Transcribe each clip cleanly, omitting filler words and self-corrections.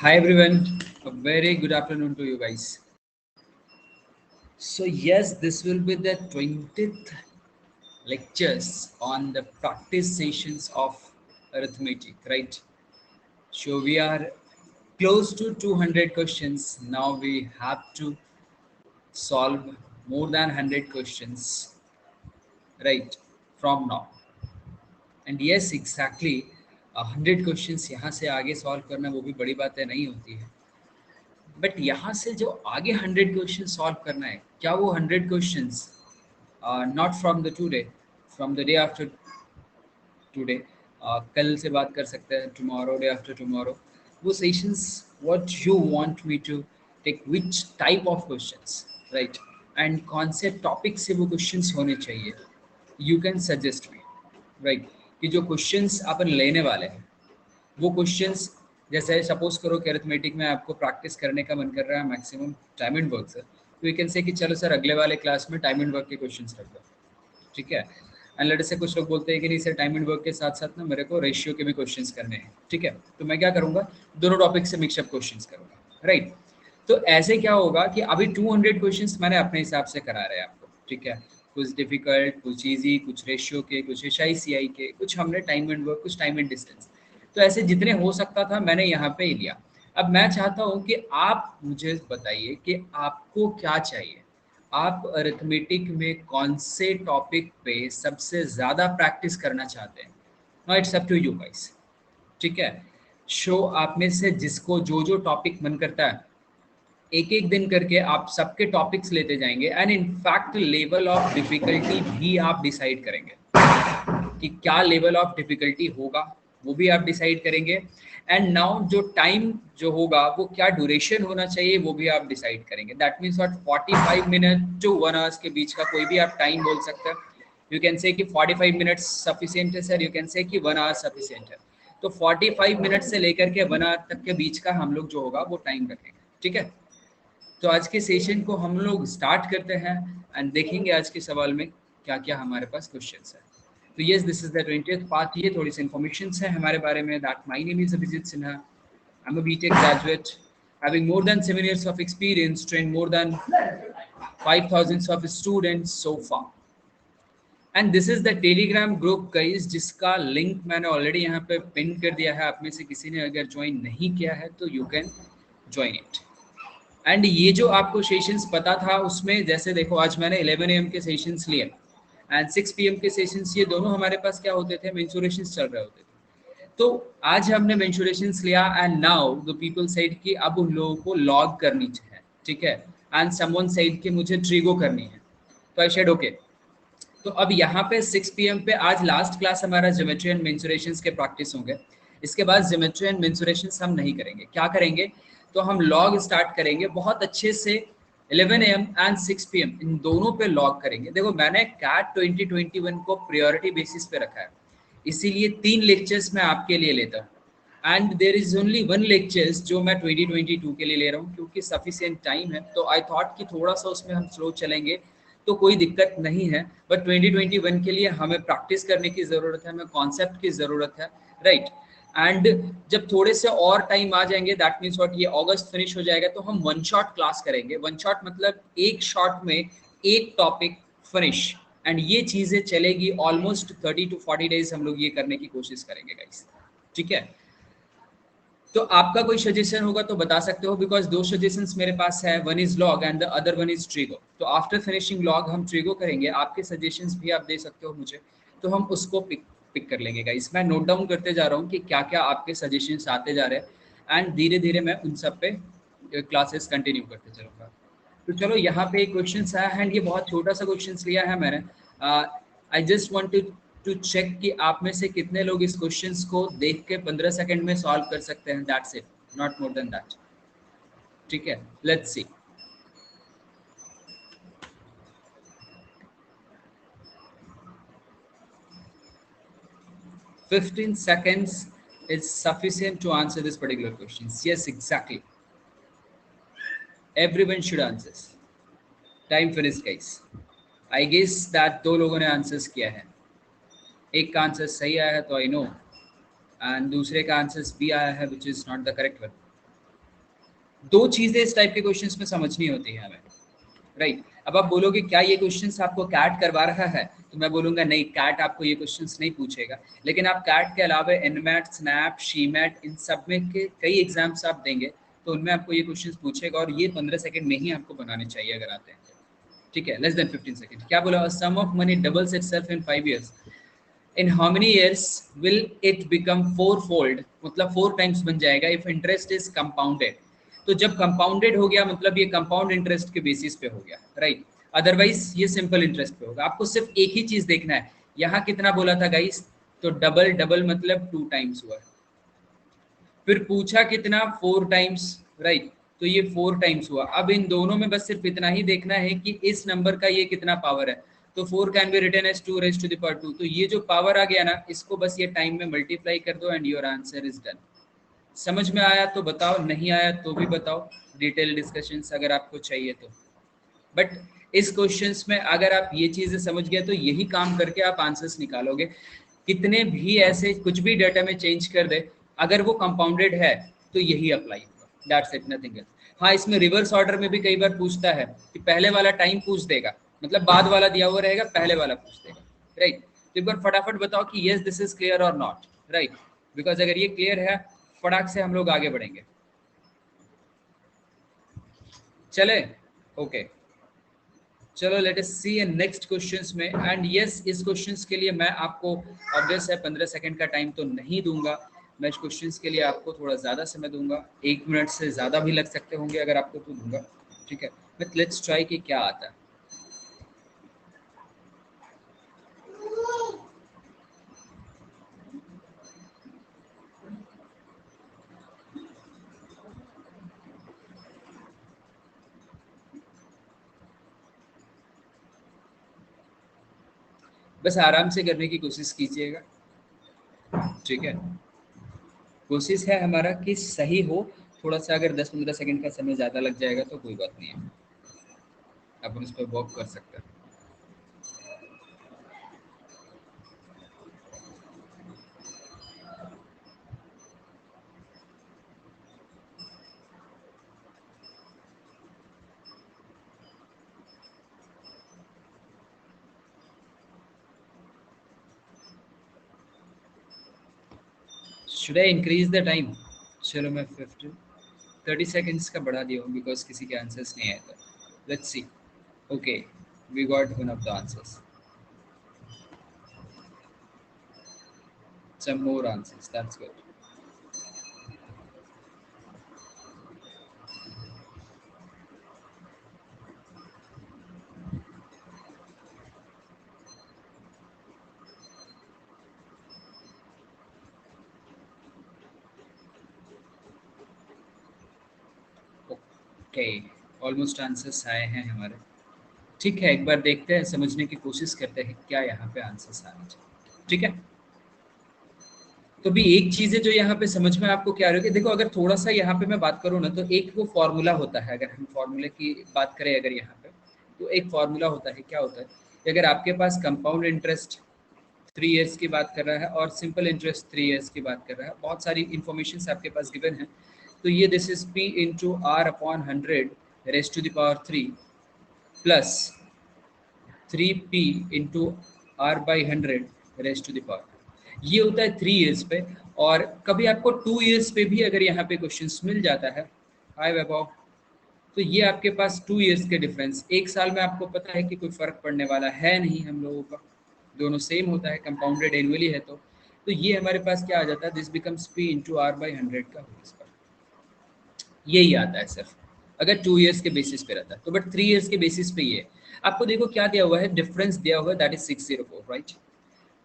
Hi everyone, a very good afternoon to you guys. So yes, this will be the 20th lectures on the practice sessions of arithmetic, right? So we are close to 200 questions. Now we have to solve more than 100 questions, right? From now. And yes, exactly 100 questions यहाँ से आगे solve करना वो भी बड़ी बातें नहीं होती है. बट यहाँ से जो आगे 100 क्वेश्चन सॉल्व करना है, क्या वो 100 questions not from the today, from the day after today, कल से बात कर सकते हैं, टुमारो, डे आफ्टर टुमारो, वो sessions what you want me to take, which type of questions, right, and कौन से टॉपिक से वो क्वेश्चंस होने चाहिए, you can suggest me, right, कि जो क्वेश्चंस अपन लेने वाले हैं वो क्वेश्चंस, जैसे सपोज करो कि अरिथमेटिक में आपको प्रैक्टिस करने का मन कर रहा है maximum time and work sir, तो यू कैन से कि चलो सर अगले वाले क्लास में टाइम एंड वर्क के क्वेश्चंस रख दो, ठीक है. एंड लेट से कुछ लोग बोलते हैं कि नहीं सर टाइम एंड वर्क के साथ साथ ना मेरे को रेशियो के भी क्वेश्चंस करने हैं, ठीक है, तो मैं क्या करूँगा, दोनों टॉपिक से मिक्सअप क्वेश्चंस करूँगा, राइट. तो ऐसे क्या होगा कि अभी 200 क्वेश्चंस मैंने अपने हिसाब से करा रहे हैं आपको, ठीक है, कुछ डिफिकल्ट, कुछ ईजी, कुछ रेशियो के, कुछ HICI के, कुछ हमने टाइम एंड वर्क, कुछ टाइम एंड डिस्टेंस. तो ऐसे जितने हो सकता था मैंने यहाँ पे ही लिया. अब मैं चाहता हूँ कि आप मुझे बताइए कि आपको क्या चाहिए, आप अरिथमेटिक में कौन से टॉपिक पे सबसे ज़्यादा प्रैक्टिस करना चाहते हैं. Now it's up to you guys, ठीक है. शो आप में से जिसको जो जो टॉपिक मन करता है, एक एक दिन करके आप सबके टॉपिक्स लेते जाएंगे and in fact level of difficulty भी आप डिसाइड करेंगे कि क्या लेवल ऑफ डिफिकल्टी होगा, वो भी आप डिसाइड करेंगे. एंड नाउ जो टाइम जो होगा वो क्या ड्यूरेशन होना चाहिए वो भी आप डिसाइड करेंगे. That means what 45 minute to 1 hours के बीच का कोई भी आप टाइम बोल सकते हैं. यू कैन से कि 45 मिनट्स सफिशिएंट है सर, यू कैन से कि 1 आवर सफिशिएंट है. तो 45 मिनट से लेकर के 1 आवर तक के बीच का हम लोग जो होगा वो टाइम रखेंगे, ठीक है. तो आज के सेशन को हम लोग स्टार्ट करते हैं एंड देखेंगे आज के सवाल में क्या क्या हमारे पास क्वेश्चंस है. तो yes, this is the 20th part. ये थोड़ी सी इन्फॉर्मेशन है हमारे बारे में. That my name is Abhijeet Sinha. I am a BTech graduate having more than 7 years of experience, trained more than 5,000 of students so far. And this is the Telegram group guys, जिसका link मैंने already यहाँ पे pin कर दिया है. आप में से किसी ने अगर ज्वाइन नहीं किया है तो you can join it. And ये जो आपको सेशंस पता था उसमें जैसे देखो आज मैंने 11 AM के सेशंस लिए एंड 6 PM के सेशंस, ये दोनों हमारे पास क्या होते थे, मेंसुरेशंस चल रहे होते थे. तो आज हमने मेंसुरेशंस लिया and now the people said कि अब उन लोगों को लॉग करनी चाहिए, ठीक है, एंड समवन सेड कि मुझे ट्रिगो करनी है. तो आई सेड ओके. तो अब यहाँ पे 6 PM पे आज लास्ट क्लास हमारा ज्योमेट्री एंड मेंसुरेशंस के प्रैक्टिस होंगे. इसके बाद ज्योमेट्री एंड मेंसुरेशंस हम नहीं करेंगे. क्या करेंगे, तो हम लॉग स्टार्ट करेंगे बहुत अच्छे से. 11 AM एंड 6 PM इन दोनों पे लॉग करेंगे. देखो मैंने कैट 2021 को प्रायोरिटी बेसिस पे रखा है, इसीलिए 3 लेक्चर्स मैं आपके लिए लेता हूँ and there is only 1 lectures जो मैं 2022 के लिए ले रहा हूँ क्योंकि सफिशिएंट टाइम है. तो आई थॉट कि थोड़ा सा उसमें हम स्लो चलेंगे तो कोई दिक्कत नहीं है. बट 2021 के लिए हमें प्रैक्टिस करने की ज़रूरत है, हमें कॉन्सेप्ट की ज़रूरत है, राइट. एंड जब थोड़े से और टाइम आ जाएंगे, दैट मीन्स व्हाट, ये अगस्त फिनिश हो जाएगा तो हम 1 शॉट क्लास करेंगे. 1 शॉट मतलब एक शॉट में एक टॉपिक फिनिश. एंड ये चीज़ें चलेगी ऑलमोस्ट 30 to 40 days. हम लोग ये करने की कोशिश करेंगे गाइस, ठीक है. तो आपका कोई सजेशन होगा तो बता सकते हो, बिकॉज 2 सजेशंस मेरे पास है, one is log and the other one is trigo. तो आफ्टर फिनिशिंग लॉग हम ट्रिगो करेंगे. आपके सजेशंस भी आप दे सकते हो मुझे, तो हम उसको पिक कर लेंगे गाइस. मैं नोट डाउन करते जा रहा हूँ कि क्या क्या आपके सजेशंस आते जा रहे हैं एंड धीरे धीरे मैं उन सब पे क्लासेस कंटिन्यू करते चलूँगा. तो चलो यहाँ पे एक क्वेश्चन आया है एंड ये बहुत छोटा सा क्वेश्चन लिया है मैंने. I just want to check कि आप में से कितने लोग इस क्वेश्चंस को देख के 15 सेकंड में सॉल्व कर सकते हैं. That's it, not more than that, ठीक है. Let's see. 15 seconds is sufficient to answer this particular question. Yes, exactly. Everyone should answer. Time finished guys. I guess that 2 लोगों ने आंसर्स किया है. एक का आंसर सही आया है तो आई नो, एंड दूसरे का आंसर्स भी आया है which is not the correct one. दो चीजें इस टाइप के क्वेश्चंस में समझनी होती है हमें, राइट। अब आप बोलोगे क्या ये क्वेश्चंस आपको कैट करवा रहा है, तो मैं बोलूंगा नहीं, कैट आपको ये क्वेश्चंस नहीं पूछेगा, लेकिन आप कैट के अलावा एनमैट, स्नैप, शीमैट, इन सब में के कई एग्जाम्स आप देंगे तो उनमें आपको ये क्वेश्चंस पूछेगा, और ये 15 सेकंड में ही आपको बनाने चाहिए अगर आते हैं तो, ठीक है, लेस देन 15 सेकंड। क्या बोला, sum of money doubles itself in 5 years, in how many years will it become four fold, मतलब 4 टाइम्स बन जाएगा इफ इंटरेस्ट इज कंपाउंडेड। तो जब कंपाउंडेड हो गया मतलब ये कंपाउंड इंटरेस्ट के बेसिस पे हो गया, राइट। अदरवाइज ये सिंपल इंटरेस्ट पे होगा। आपको सिर्फ एक ही चीज देखना है, यहाँ कितना बोला था गाइस, तो डबल, डबल मतलब 2 टाइम्स हुआ, फिर पूछा कितना, 4 टाइम्स, राइट। तो ये 4 टाइम्स हुआ। अब इन दोनों में बस सिर्फ इतना ही देखना है कि इस नंबर का ये कितना पावर है, तो 4 can be written as 2 raised to the power 2। तो ये जो पावर आ गया ना, इसको बस ये टाइम में मल्टीप्लाई कर दो and your answer is done. समझ में आया तो बताओ, नहीं आया तो भी बताओ, डिटेल डिस्कशंस अगर आपको चाहिए तो। बट इस क्वेश्चंस में अगर आप ये चीजें समझ गए तो यही काम करके आप आंसर्स निकालोगे। कितने भी ऐसे कुछ भी डाटा में चेंज कर दे, अगर वो कंपाउंडेड है तो यही अप्लाई होगा, दैट्स इट, नथिंग एल्स। हाँ, इसमें रिवर्स ऑर्डर में भी कई बार पूछता है कि पहले वाला टाइम पूछ देगा, मतलब बाद वाला दिया हुआ रहेगा, पहले वाला पूछ देगा, राइट। तो एक बार फटाफट बताओ कि यस दिस इज क्लियर और नॉट, राइट। बिकॉज अगर ये क्लियर है, फटाक से हम लोग आगे बढ़ेंगे। चले, ओके, चलो लेट अस सी नेक्स्ट क्वेश्चंस में। एंड यस, इस क्वेश्चंस के लिए मैं आपको ऑब्वियस है 15 सेकंड का टाइम तो नहीं दूंगा, मैं इस क्वेश्चंस के लिए आपको थोड़ा ज़्यादा समय दूंगा, 1 मिनट से ज़्यादा भी लग सकते होंगे अगर आपको तो दूंगा, ठीक है। बट लेट्स ट्राई कि क्या आता है। बस आराम से करने की कोशिश कीजिएगा, ठीक है। कोशिश है हमारा कि सही हो। थोड़ा सा अगर 10-15 सेकंड का समय ज़्यादा लग जाएगा तो कोई बात नहीं है, अपन उस पर वर्क कर सकते हैं। Should I increase the time? चलो मैं 30 सेकेंड्स का बढ़ा दिया हूँ बिकॉज किसी के आंसर्स नहीं आए थे। Let's see. Okay, we got one of the answers, some more answers, that's good. Okay, almost answers आए हैं हमारे, ठीक है। एक बार देखते हैं, समझने की कोशिश करते हैं क्या यहाँ पे आंसर्स आने चाहिए, ठीक है। तो भी एक चीज़ है जो यहाँ पे समझ में आपको क्या आ रही है, देखो अगर थोड़ा सा यहाँ पे मैं बात करूँ ना, तो एक वो फॉर्मूला होता है, अगर हम फॉर्मूले की बात करें अगर यहाँ पे, तो एक फॉर्मूला होता है, क्या होता है कि अगर आपके पास कंपाउंड इंटरेस्ट 3 years की बात कर रहा है और सिंपल इंटरेस्ट 3 years की बात कर रहा है, बहुत सारी इंफॉर्मेशन आपके पास गिवन है, तो ये this is P into R upon 100 raise to the power 3 plus 3p into R by 100 raise to the power, ये होता है 3 years पे। और कभी आपको 2 years पे भी अगर यहाँ पे क्वेश्चंस मिल जाता है, हाय वैभव, तो ये आपके पास 2 years के डिफरेंस, एक साल में आपको पता है कि कोई फर्क पड़ने वाला है नहीं हम लोगों का, दोनों सेम होता है, कंपाउंडेड एनुअली है तो ये हमारे पास क्या आ जाता है, this becomes P into R by 100 का होल स्क्वायर, यही आता है सिर्फ अगर 2 years के बेसिस पे रहता है तो। बट 3 years के बेसिस पे ये आपको देखो क्या दिया हुआ है, डिफरेंस दिया हुआ है, दैट इज 604, राइट।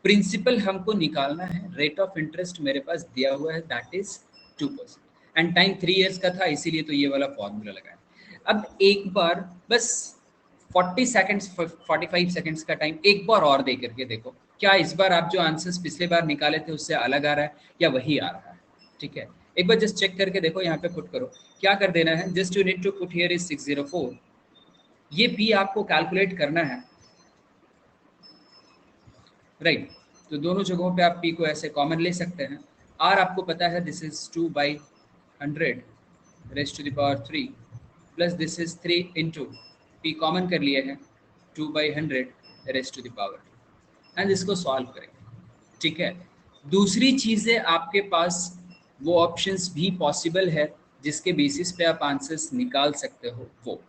प्रिंसिपल हमको निकालना है, रेट ऑफ इंटरेस्ट मेरे पास दिया हुआ है that is 2%, and time 3 years का था इसीलिए तो ये वाला फॉर्मूला लगाया। अब एक बार बस 40 सेकंड्स 45 सेकंड्स का टाइम एक बार और दे करके देखो, क्या इस बार आप जो आंसर्स पिछले बार निकाले थे उससे अलग आ रहा है या वही आ रहा है, ठीक है। एक बार जस्ट चेक करके देखो, यहाँ पे पुट करो, क्या कर देना है, just you need to put here is 604, ये पी आपको कैलकुलेट करना है, राइट। तो दोनों जगहों पे आप पी को ऐसे कॉमन ले सकते हैं। आर आपको पता है this is 2/100 raised to the power 3 plus this is 3 into P common कर लिए हैं 2/100 raised to the power and इसको सॉल्व करेंगे। ठीक है, दूसरी चीज़ें आपके पास वो ऑप्शंस भी पॉसिबल है जिसके बेसिस पे आप आंसर्स निकाल सकते हो वो।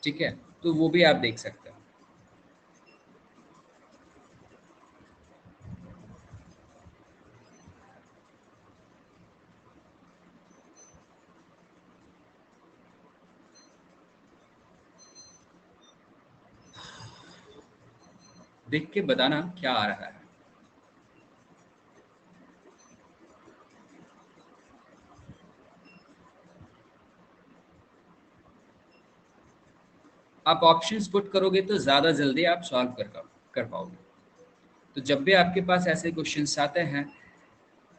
ठीक है, तो वो भी आप देख सकते हो। देख के बताना क्या आ रहा है। आप ऑप्शंस पुट करोगे तो ज़्यादा जल्दी आप सॉल्व कर पाओगे। तो जब भी आपके पास ऐसे क्वेश्चंस आते हैं,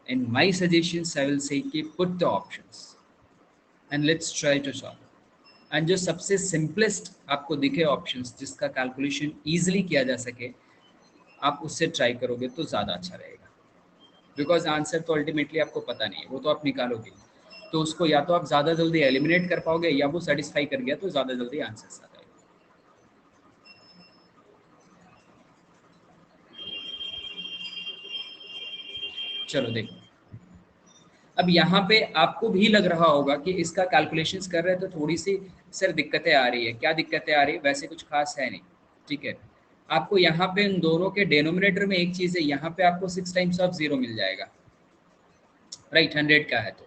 in my suggestions I will say कि put the options and let's try to solve. And जो सबसे सिंपलेस्ट आपको दिखे ऑप्शंस जिसका कैलकुलेशन ईजिली किया जा सके, आप उससे ट्राई करोगे तो ज़्यादा अच्छा रहेगा। बिकॉज आंसर तो अल्टीमेटली आपको पता नहीं है, वो तो आप निकालोगे। तो उसको या तो आप ज़्यादा जल्दी एलिमिनेट कर पाओगे या वो सेटिस्फाई कर गया तो ज़्यादा जल्दी आंसर आ जाएगा। चलो देखो, अब यहाँ पे आपको भी लग रहा होगा कि इसका कैलकुलेशंस कर रहे हैं तो थोड़ी सी सर दिक्कतें आ रही है। क्या दिक्कतें आ रही है? वैसे कुछ खास है नहीं। ठीक है, आपको यहाँ पे इन दोनों के डेनोमिनेटर में एक चीज़ है, यहाँ पे आपको 6 टाइम्स ऑफ 0 मिल जाएगा, राइट, 100 का है तो।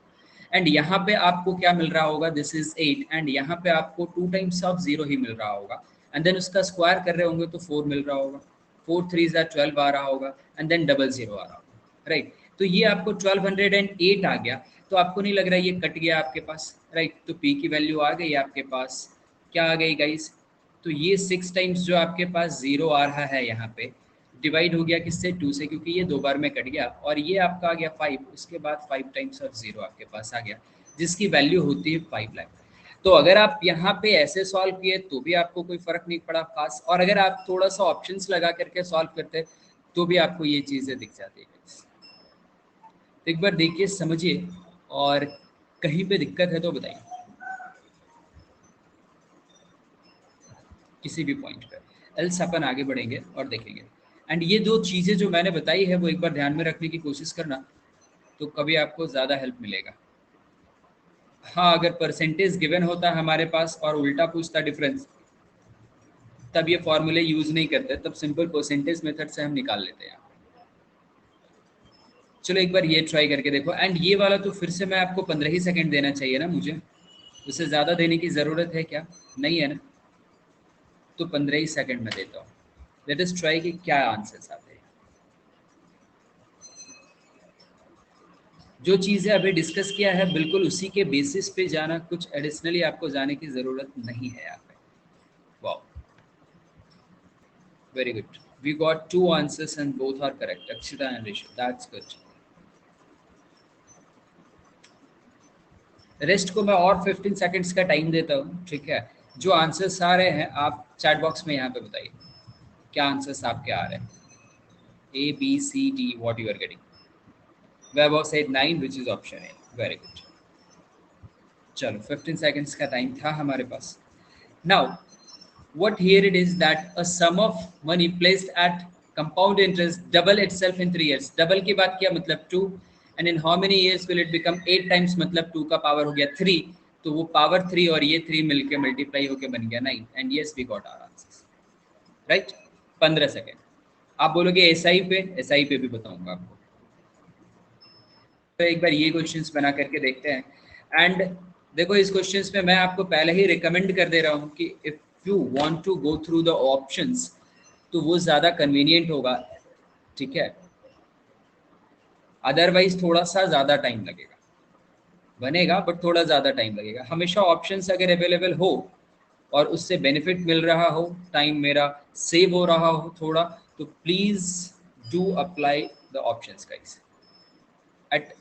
एंड यहाँ पे आपको क्या मिल रहा होगा? दिस इज 8 एंड यहाँ पे आपको 2 टाइम्स ऑफ 0 ही मिल रहा होगा। एंड देन उसका स्क्वायर कर रहे होंगे तो 4 मिल रहा होगा, 4 3 12 आ रहा होगा एंड देन डबल 0 आ रहा होगा, राइट। तो ये आपको 1208 आ गया। तो आपको नहीं लग रहा ये कट गया आपके पास, राइट। तो पी की वैल्यू आ गई आपके पास, क्या आ गई गाइस? तो ये 6 टाइम्स जो आपके पास 0 आ रहा है यहाँ पे, डिवाइड हो गया किससे? 2 से, क्योंकि ये 2 बार में कट गया। और ये आपका आ गया 5, उसके बाद 5 टाइम्स ऑफ 0 आपके पास आ गया, जिसकी वैल्यू होती है 5 लाख। तो अगर आप यहाँ पे ऐसे सॉल्व किए तो भी आपको कोई फर्क नहीं पड़ा खास, और अगर आप थोड़ा सा ऑप्शंस लगा करके सॉल्व करते तो भी आपको ये चीज़ें दिख जाती है। तो एक बार देखिए, समझिए, और कहीं पे दिक्कत है तो बताइए किसी भी पॉइंट पर, एल्स अपन आगे बढ़ेंगे और देखेंगे। एंड ये दो चीज़ें जो मैंने बताई है वो एक बार ध्यान में रखने की कोशिश करना, तो कभी आपको ज़्यादा हेल्प मिलेगा। हाँ, अगर परसेंटेज गिवन होता हमारे पास और उल्टा पूछता डिफरेंस, तब ये फॉर्मूले यूज़ नहीं करते, तब सिंपल परसेंटेज मेथड से हम निकाल लेते हैं। चलो एक बार ये ट्राई करके देखो। एंड ये वाला तो फिर से मैं आपको 15 ही सेकंड देना चाहिए ना मुझे, उससे ज़्यादा देने की ज़रूरत है क्या? नहीं है ना? तो 15 ही सेकंड में देता हूँ। लेट अस ट्राई कि क्या आंसर्स आते हैं। जो चीज़ें अभी डिस्कस किया है बिल्कुल उसी के बेसिस पे जाना, कुछ एडिशनली आपको जाने की ज़रूरत नहीं है यहाँ पे। Wow, very good, we got 2 answers and both are correct, Akshita and Rishi, that's good. Rest को मैं और 15 सेकंड्स का टाइम देता हूँ, ठीक है। जो आंसर्स आ रहे हैं आप चैट बॉक्स में यहाँ पे बताइए क्या आंसर्स आपके आ रहे हैं। A B C D, what you are getting? Vaibhav said 9 which is option A, very good. चलो 15 सेकंड्स का टाइम था हमारे पास। Now what here it is that a sum of money placed at compound interest double itself in 3 years। Double की बात किया मतलब 2, and in how many years will it become 8 times, मतलब 2 का पावर हो गया 3, तो वो पावर 3 और ये 3 मिलके मल्टीप्लाई होके बन गया 9 and yes we got our answers, right. 15 second. आप बोलोगे एसआई पे, एसआई पे भी बताऊंगा आपको। तो एक बार ये क्वेश्चंस बना करके देखते हैं। एंड देखो, इस क्वेश्चंस में मैं आपको पहले ही रिकमेंड कर दे रहा हूँ कि if you want to go through the options तो वो ज़्यादा कन्वीनियंट होगा, ठीक है। अदरवाइज थोड़ा सा ज़्यादा टाइम लगेगा, बनेगा बट थोड़ा ज़्यादा टाइम लगेगा। हमेशा ऑप्शंस अगर अवेलेबल हो और उससे बेनिफिट मिल रहा हो, टाइम मेरा सेव हो रहा हो थोड़ा, तो please do apply the options guys. एट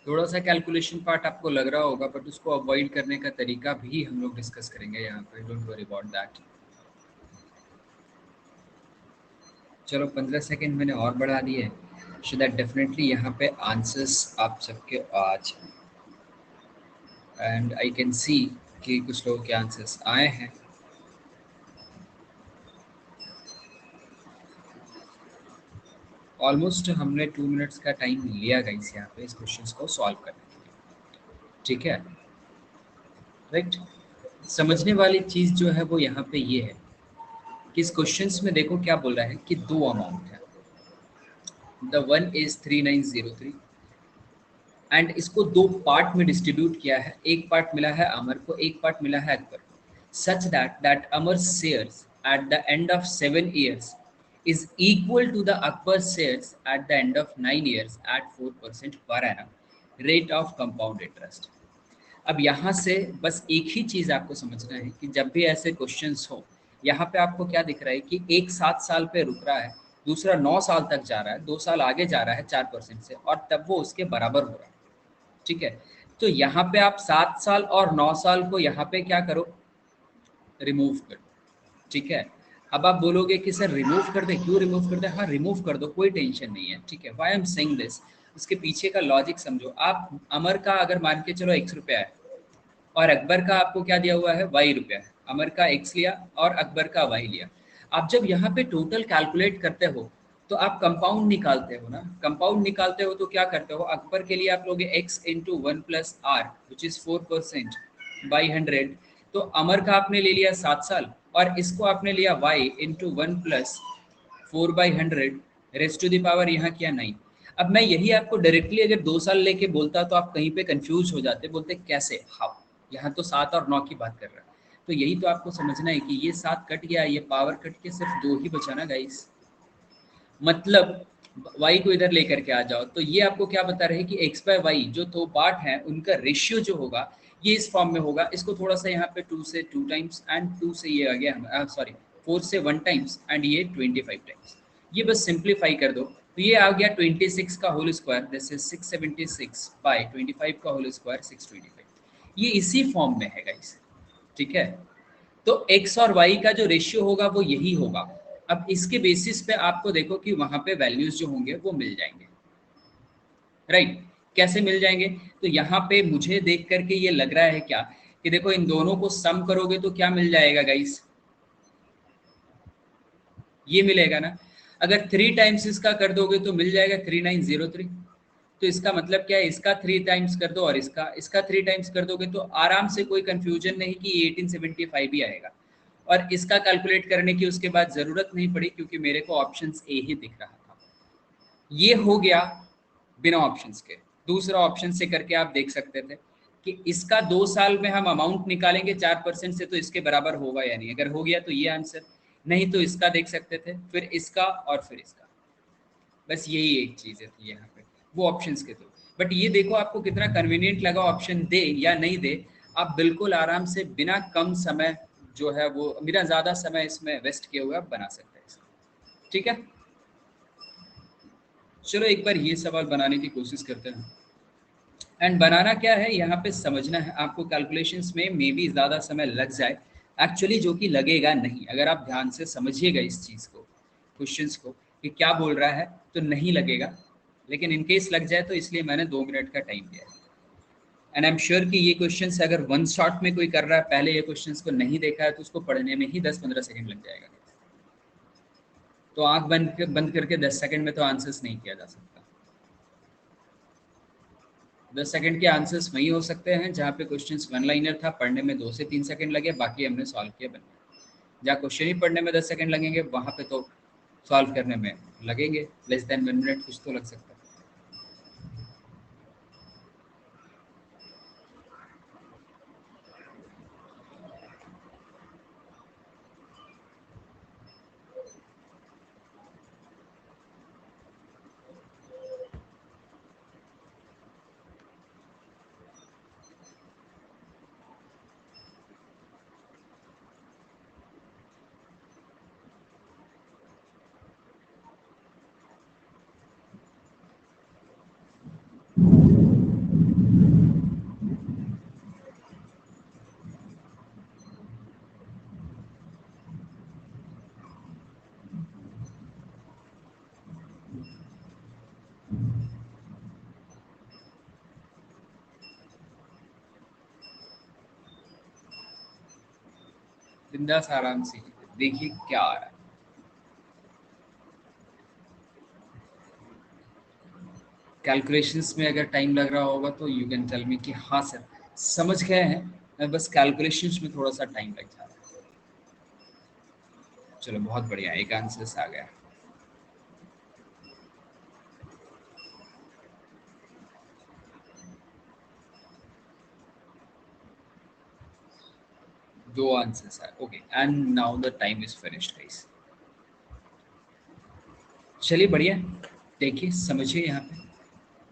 थोड़ा सा कैलकुलेशन पार्ट आपको लग रहा होगा, बट उसको अवॉइड करने का तरीका भी हम लोग डिस्कस करेंगे यहाँ पे, डोंट वरी अबाउट दैट। चलो 15 सेकेंड मैंने और बढ़ा दिए, सो दैट डेफिनेटली यहाँ पे आंसर्स आप सबके आ जाए, एंड आई कैन सी कि कुछ लोगों के आंसर्स आए हैं। ऑलमोस्ट हमने 2 मिनट्स का टाइम लिया गाइस यहाँ पे इस क्वेश्चन को सॉल्व करने के लिए, ठीक है, राइट। समझने वाली चीज़ जो है वो यहाँ पे ये है कि इस क्वेश्चंस में देखो क्या बोल रहा है कि दो अमाउंट है, द वन इज 3903 एंड इसको दो पार्ट में डिस्ट्रीब्यूट किया है, एक पार्ट मिला है अमर को, एक पार्ट मिला है अकबर को, such that Amar shares at the end of 7 years is equal to the Akbar shares at the end of 9 years at 4% per annum rate of compound interest। अब यहाँ से बस एक ही चीज़ आपको समझना है कि जब भी ऐसे क्वेश्चंस हो, यहाँ पे आपको क्या दिख रहा है कि एक 7 साल पे रुक रहा है, दूसरा 9 साल तक जा रहा है, 2 साल आगे जा रहा है 4% से, और तब वो उसके बराबर हो रहा है, ठीक है। तो यहाँ पे आप 7 साल और 9 साल को यहाँ पे क्या करो, रिमूव कर दो, ठीक है। अब आप बोलोगे कि सर रिमूव कर दे, क्यों रिमूव कर दे? हाँ रिमूव कर दो, कोई टेंशन नहीं है, ठीक है। Why I am saying this, उसके पीछे का लॉजिक समझो। आप अमर का अगर मान के चलो x रुपया है, और अकबर का आपको क्या दिया हुआ है, y रुपया है, अमर का x लिया और अकबर का y लिया। आप जब यहाँ पे टोटल कैलकुलेट करते हो तो आप कंपाउंड निकालते हो ना, कंपाउंड निकालते हो तो क्या करते हो, अकबर के लिए आप लोगे x into 1+r which is 4% by 100, तो अमर का आपने ले लिया 7 साल, और इसको आपने लिया y into 1+4/100 raised to the power यहाँ किया 9। अब मैं यही आपको डायरेक्टली अगर 2 साल लेके बोलता तो आप कहीं पे कंफ्यूज हो जाते, बोलते कैसे, हाउ, यहाँ तो 7 और 9 की बात कर रहा है। तो यही तो आपको समझना है कि ये 7 कट गया, ये पावर कट के सिर्फ 2 ही बचा ना गाइस, मतलब y को इधर लेकर के आ जाओ, तो ये आपको क्या बता रहे हैं कि x/y जो दो पार्ट हैं उनका रेशियो जो होगा ये इस फॉर्म में होगा। इसको थोड़ा सा यहाँ पे 2 से 2 टाइम्स एंड 2 से ये आ गया, सॉरी 4 से 1 टाइम्स एंड ये 25 टाइम्स, ये बस सिंप्लीफाई कर दो तो ये आ गया 26 का whole square, this is 676 by 25 का होल स्क्वायर 625, ये इसी फॉर्म में है गाइस, ठीक है। तो x और y का जो रेशियो होगा वो यही होगा। अब इसके बेसिस पे आपको देखो कि वहां पे वैल्यूज जो होंगे वो मिल जाएंगे, राइट। कैसे मिल जाएंगे, तो यहाँ पे मुझे देख करके ये लग रहा है क्या कि देखो इन दोनों को सम करोगे तो क्या मिल जाएगा गाइस, ये मिलेगा ना। अगर 3 टाइम्स इसका कर दोगे तो मिल जाएगा 3903, तो इसका मतलब क्या है, इसका 3 टाइम्स कर दो और इसका 3 टाइम्स कर दोगे तो आराम से, कोई कंफ्यूजन नहीं कि 1875 ही आएगा। और इसका कैलकुलेट करने की उसके बाद जरूरत नहीं पड़ी क्योंकि मेरे को ऑप्शन ए ही दिख रहा था। ये हो गया बिना ऑप्शंस के। दूसरा ऑप्शन से करके आप देख सकते थे कि इसका 2 साल में हम अमाउंट निकालेंगे 4% से तो इसके बराबर होगा या नहीं, अगर हो गया तो ये आंसर, नहीं तो इसका देख सकते थे, फिर इसका और फिर इसका, बस यही एक चीज़ थी यहाँ पे वो ऑप्शंस के थ्रू। बट ये देखो आपको कितना कन्वीनियंट लगा, ऑप्शन दे या नहीं दे, आप बिल्कुल आराम से बिना कम समय जो है वो, बिना ज़्यादा समय इसमें वेस्ट किए हुए आप बना सकते हैं इसको, ठीक है। चलो एक बार ये सवाल बनाने की कोशिश करते हैं, एंड बनाना क्या है यहाँ पे समझना है आपको, कैलकुलेशंस में मे बी ज़्यादा समय लग जाए एक्चुअली, जो कि लगेगा नहीं अगर आप ध्यान से समझिएगा इस चीज़ को, क्वेश्चंस को कि क्या बोल रहा है, तो नहीं लगेगा, लेकिन इन केस लग जाए तो इसलिए मैंने 2 मिनट का टाइम दिया है। एंड आई एम श्योर कि ये क्वेश्चंस अगर वन शॉट में कोई कर रहा है, पहले ये क्वेश्चंस को नहीं देखा है, तो उसको पढ़ने में ही 10-15 सेकंड लग जाएगा, तो आंख बंद करके 10 सेकंड में तो आंसर्स नहीं किया जा सकता। 10 सेकंड के आंसर्स वही हो सकते हैं जहाँ पे क्वेश्चंस वन लाइनर था, पढ़ने में 2 से 3 सेकंड लगे, बाकी हमने सॉल्व किया बन गया। जहाँ क्वेश्चन ही पढ़ने में 10 सेकंड लगेंगे वहाँ पे तो सॉल्व करने में लगेंगे लेस देन 1 मिनट, कुछ तो लग सकता है। बिंदास आराम से देखिए क्या आ रहा है। कैलकुलेशंस में अगर टाइम लग रहा होगा तो यू कैन टेल मी कि हाँ सर समझ गए हैं, मैं बस कैलकुलेशंस में थोड़ा सा टाइम लग जा रहा है। चलो बहुत बढ़िया, एक आंसर आ गया। दो आंसर्स है, okay and now the time is finished guys. चलिए बढ़िया, देखिए समझिए यहाँ पे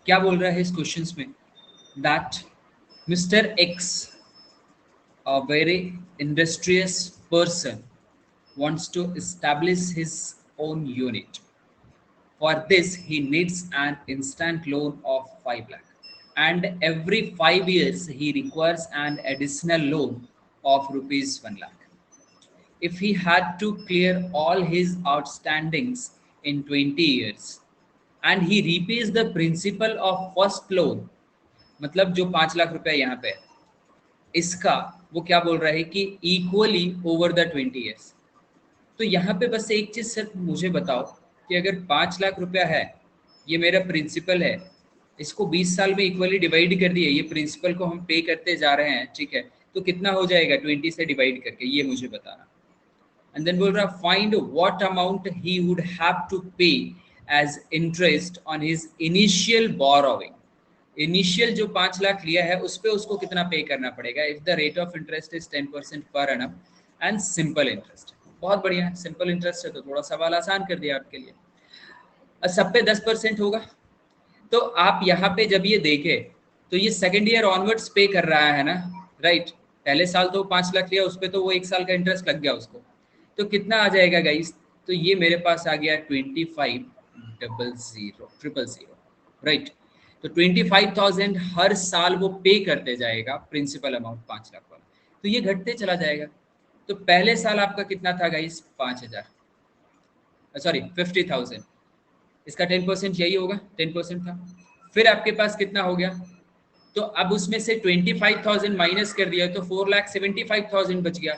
क्या बोल रहा है इस क्वेश्चंस में, that mister x, a very industrious person, wants to establish his own unit. For this, he needs an instant loan of 5 lakh. And every 5 years, he requires an additional loan of rupees 1 lakh. If he had to clear all his outstandings in 20 years and he repays the principal of first loan, मतलब जो 5 लाख रुपया यहाँ पे है, इसका वो क्या बोल रहा है कि इक्वली ओवर द 20 ईयर्स। तो यहाँ पे बस एक चीज सिर्फ मुझे बताओ कि अगर 5 लाख रुपया है, ये मेरा प्रिंसिपल है, इसको 20 साल में इक्वली डिवाइड कर दिए, ये प्रिंसिपल को हम पे करते जा रहे हैं, ठीक है, तो कितना हो जाएगा 20 से डिवाइड करके, ये मुझे बताना। एंड देन बोल रहा find what amount he would have to pay as interest on his initial borrowing. Initial जो 5 लाख लिया है उस पर उसको कितना पे करना पड़ेगा if the rate of interest is 10% per annum and simple interest. बहुत बढ़िया है, सिंपल इंटरेस्ट है तो थोड़ा सवाल आसान कर दिया आपके लिए। सब पे 10% होगा, तो आप यहाँ पे जब ये देखें तो ये सेकेंड ईयर ऑनवर्ड्स पे कर रहा है ना, राइट। पहले साल तो 5 लाख लिया, उस पर तो वो 1 साल का इंटरेस्ट लग गया उसको, तो कितना आ जाएगा गाइस, तो ये मेरे पास आ गया 25,000,000, राइट। तो 25,000 हर साल वो पे करते जाएगा प्रिंसिपल अमाउंट 5 लाख वाला, तो ये घटते चला जाएगा। तो पहले साल आपका कितना था गाइस, 5,000, सॉरी 50,000, इसका 10% यही होगा, 10% था। फिर आपके पास कितना हो गया, तो अब उसमें से 25,000 माइनस कर दिया तो 4,75,000 बच गया,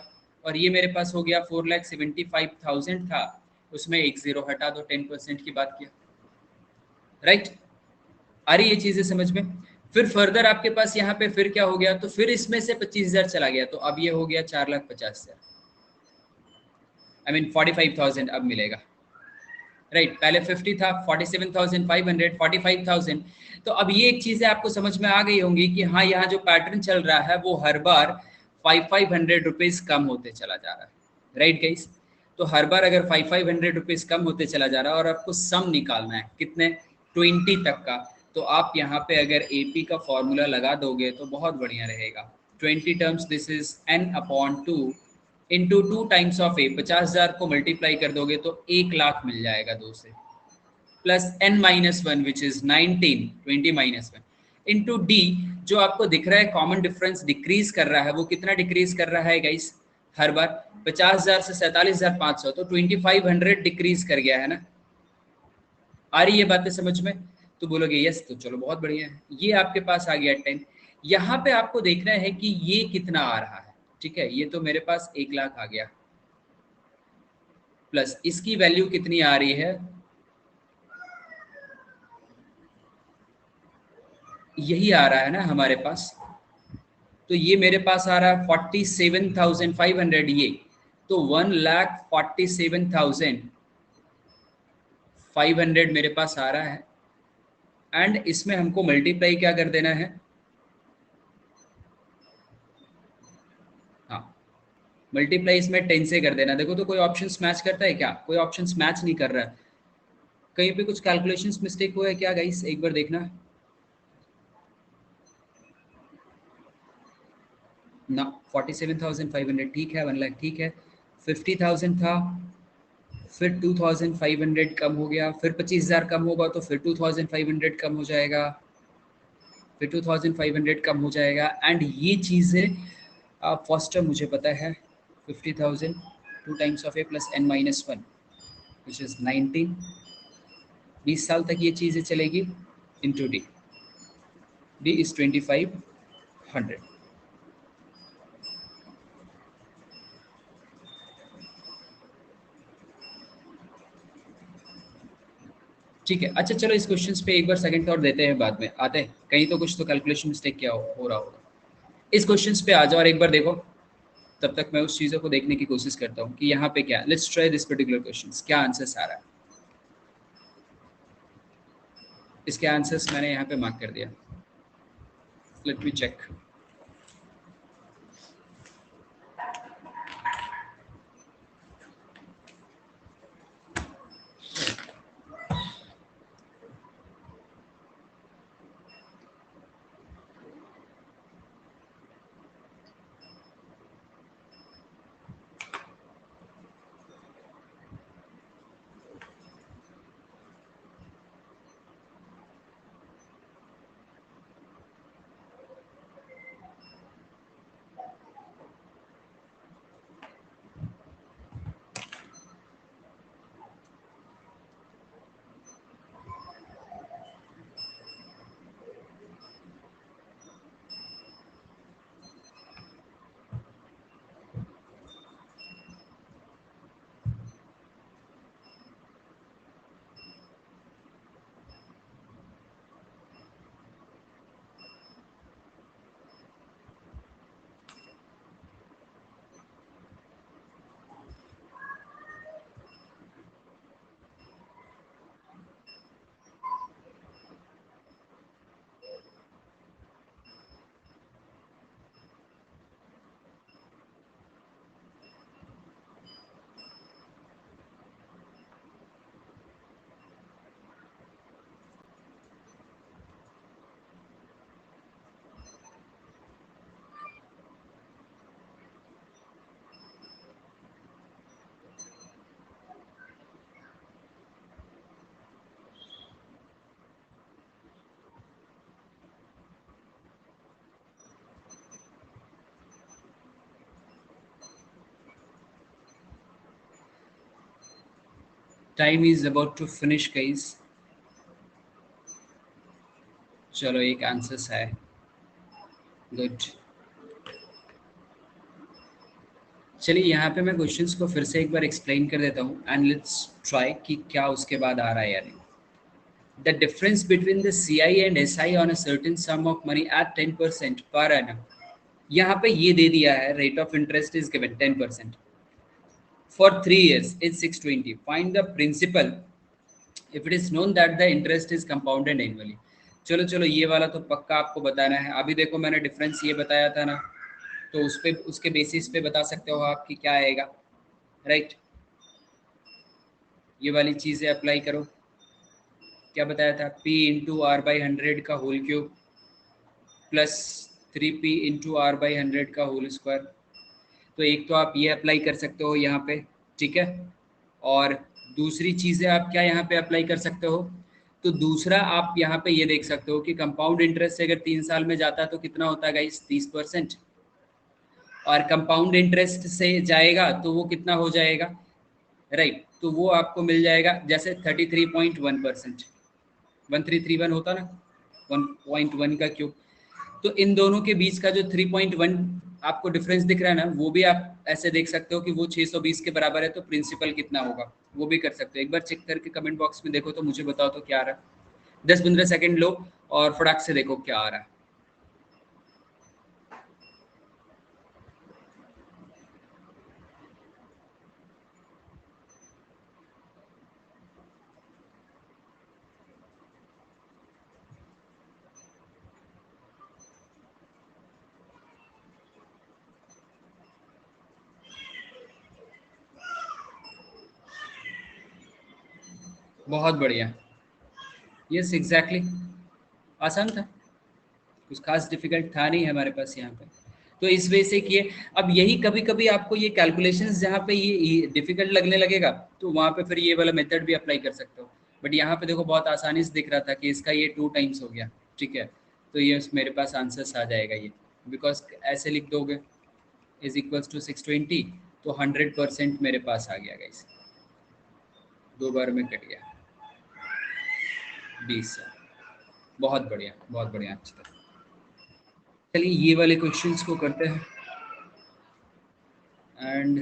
और ये मेरे पास हो गया 4,75,000 था, उसमें एक जीरो हटा दो, 10% की बात किया, राइट। आ रही ये चीजें समझ में। फिर फर्दर आपके पास यहाँ पे फिर क्या हो गया, तो फिर इसमें से 25,000 चला गया, तो अब ये हो गया 4,50,000, आई मीन 45,000 अब मिलेगा, राइट। पहले 50 था, 47,500, 45,000। तो अब ये एक चीजें आपको समझ में आ गई होंगी कि हाँ यहाँ जो पैटर्न चल रहा है वो हर बार 500 रुपीज कम होते चला जा रहा है, राइट गाइस। तो हर बार अगर 500 रुपीज कम होते चला जा रहा है और आपको सम निकालना है कितने, 20 तक का, तो आप यहाँ पे अगर एपी का फॉर्मूला लगा दोगे तो बहुत बढ़िया रहेगा। 20 terms, this is n/2 into 2 times of a, 50,000 को मल्टीप्लाई कर दोगे तो 1 लाख मिल जाएगा 2 से, plus n-1 which is 19, 20 minus 1 into D, जो आपको दिख रहा है कॉमन डिफरेंस डिक्रीज कर रहा है, वो कितना डिक्रीज कर रहा है गाइस, हर बार 50,000 से 47,500, तो 2500 डिक्रीज कर गया है ना। आ रही है बातें समझ में, तो बोलोगे यस, तो चलो बहुत बढ़िया है, ये आपके पास आ गया 10। यहाँ पे आपको देखना है कि ये कितना आ रहा है, ठीक है, ये तो मेरे पास 1 लाख आ गया, प्लस इसकी वैल्यू कितनी आ रही है, यही आ रहा है ना हमारे पास, तो ये मेरे पास आ रहा है 47,500, ये तो 1,47,500 मेरे पास आ रहा है, एंड इसमें हमको मल्टीप्लाई क्या कर देना है, हाँ मल्टीप्लाई इसमें 10 से कर देना। देखो तो कोई ऑप्शन मैच करता है क्या, कोई ऑप्शन मैच नहीं कर रहा है, कहीं पे कुछ कैलकुलेशंस मिस्टेक हुआ है क्या गाइस, एक बार देखना ना। 47,500 ठीक है, 1 लाख ठीक है, 50,000 था, फिर 2,500 कम हो गया, फिर 25,000 कम होगा तो फिर 2,500 कम हो जाएगा, फिर 2,500 कम हो जाएगा, एंड ये चीज़ें फर्स्ट टर्म मुझे पता है 50,000 2 times of A plus n-1 which is 19, 20 साल तक ये चीज़ें चलेगी, इंटू डी, डी इज़ 2,500। ठीक है, अच्छा चलो इस क्वेश्चन पे एक बार सेकंड थॉट देते हैं, बाद में आते हैं कहीं तो कुछ तो कैलकुलेशन मिस्टेक क्या हो रहा होगा। इस क्वेश्चन पे आ जाओ और एक बार देखो, तब तक मैं उस चीज़ों को देखने की कोशिश करता हूँ कि यहाँ पे क्या, let's try this particular question, क्या आंसर्स आ रहा है। इसके आंसर्स मैंने यहाँ पे मार्क कर दिया, let me check. Time is about to finish guys. चलो एक आंसर्स है, गुड। चलिए यहाँ पे मैं क्वेश्चंस को फिर से एक बार एक्सप्लेन कर देता हूँ एंड लेट्स ट्राई कि क्या उसके बाद आ रहा है या नहीं। The difference between the C I and S I on a certain sum of money at 10% per annum. यहाँ पे ये दे दिया है rate of interest is given 10% for 3 years is 620। Find the principal if it is known that the interest is compounded annually. चलो चलो ये वाला तो पक्का आपको बताना है। अभी देखो मैंने डिफरेंस ये बताया था ना, तो उस पे उसके बेसिस पे बता सकते हो आप कि क्या आएगा, राइट। ये वाली चीज़ें अप्लाई करो। क्या बताया था, P इंटू आर बाई 100 का whole cube plus 3P into R by 100 का होल स्क्वायर। तो एक तो आप ये अप्लाई कर सकते हो यहाँ पे, ठीक है। और दूसरी चीज़ें आप क्या यहाँ पे अप्लाई कर सकते हो, तो दूसरा आप यहाँ पे ये देख सकते हो कि कंपाउंड इंटरेस्ट से अगर 3 साल में जाता है तो कितना होता है गाइस, 30%। और कंपाउंड इंटरेस्ट से जाएगा तो वो कितना हो जाएगा, राइट। तो वो आपको मिल जाएगा जैसे 33.1%, 1331 होता ना, 1.1 का क्यूब। तो इन दोनों के बीच का जो 3.1 आपको डिफरेंस दिख रहा है ना, वो भी आप ऐसे देख सकते हो कि वो 620 के बराबर है, तो प्रिंसिपल कितना होगा वो भी कर सकते हो। एक बार चेक करके कमेंट बॉक्स में देखो तो मुझे बताओ तो क्या आ रहा है। 10-15 सेकंड लो और फटाक से देखो क्या आ रहा है। बहुत बढ़िया, यस एग्जैक्टली, आसान था, कुछ खास डिफिकल्ट था नहीं हमारे पास यहाँ पे। तो इस वजह से किए। अब यही कभी कभी आपको ये कैलकुलेशंस जहाँ पे ये डिफिकल्ट लगने लगेगा, तो वहाँ पे फिर ये वाला मेथड भी अप्लाई कर सकते हो। बट यहाँ पे देखो बहुत आसानी से दिख रहा था कि इसका ये 2 टाइम्स हो गया, ठीक है। तो ये मेरे पास आंसर्स आ जाएगा ये, बिकॉज ऐसे लिख दोगे इज इक्वल्स टू 620, तो 100% मेरे पास आ गया गाइस, 2 बार में कट गया 20 से। बहुत बढ़िया, बहुत बढ़िया, अच्छी तरह। चलिए ये वाले क्वेश्चंस को करते हैं एंड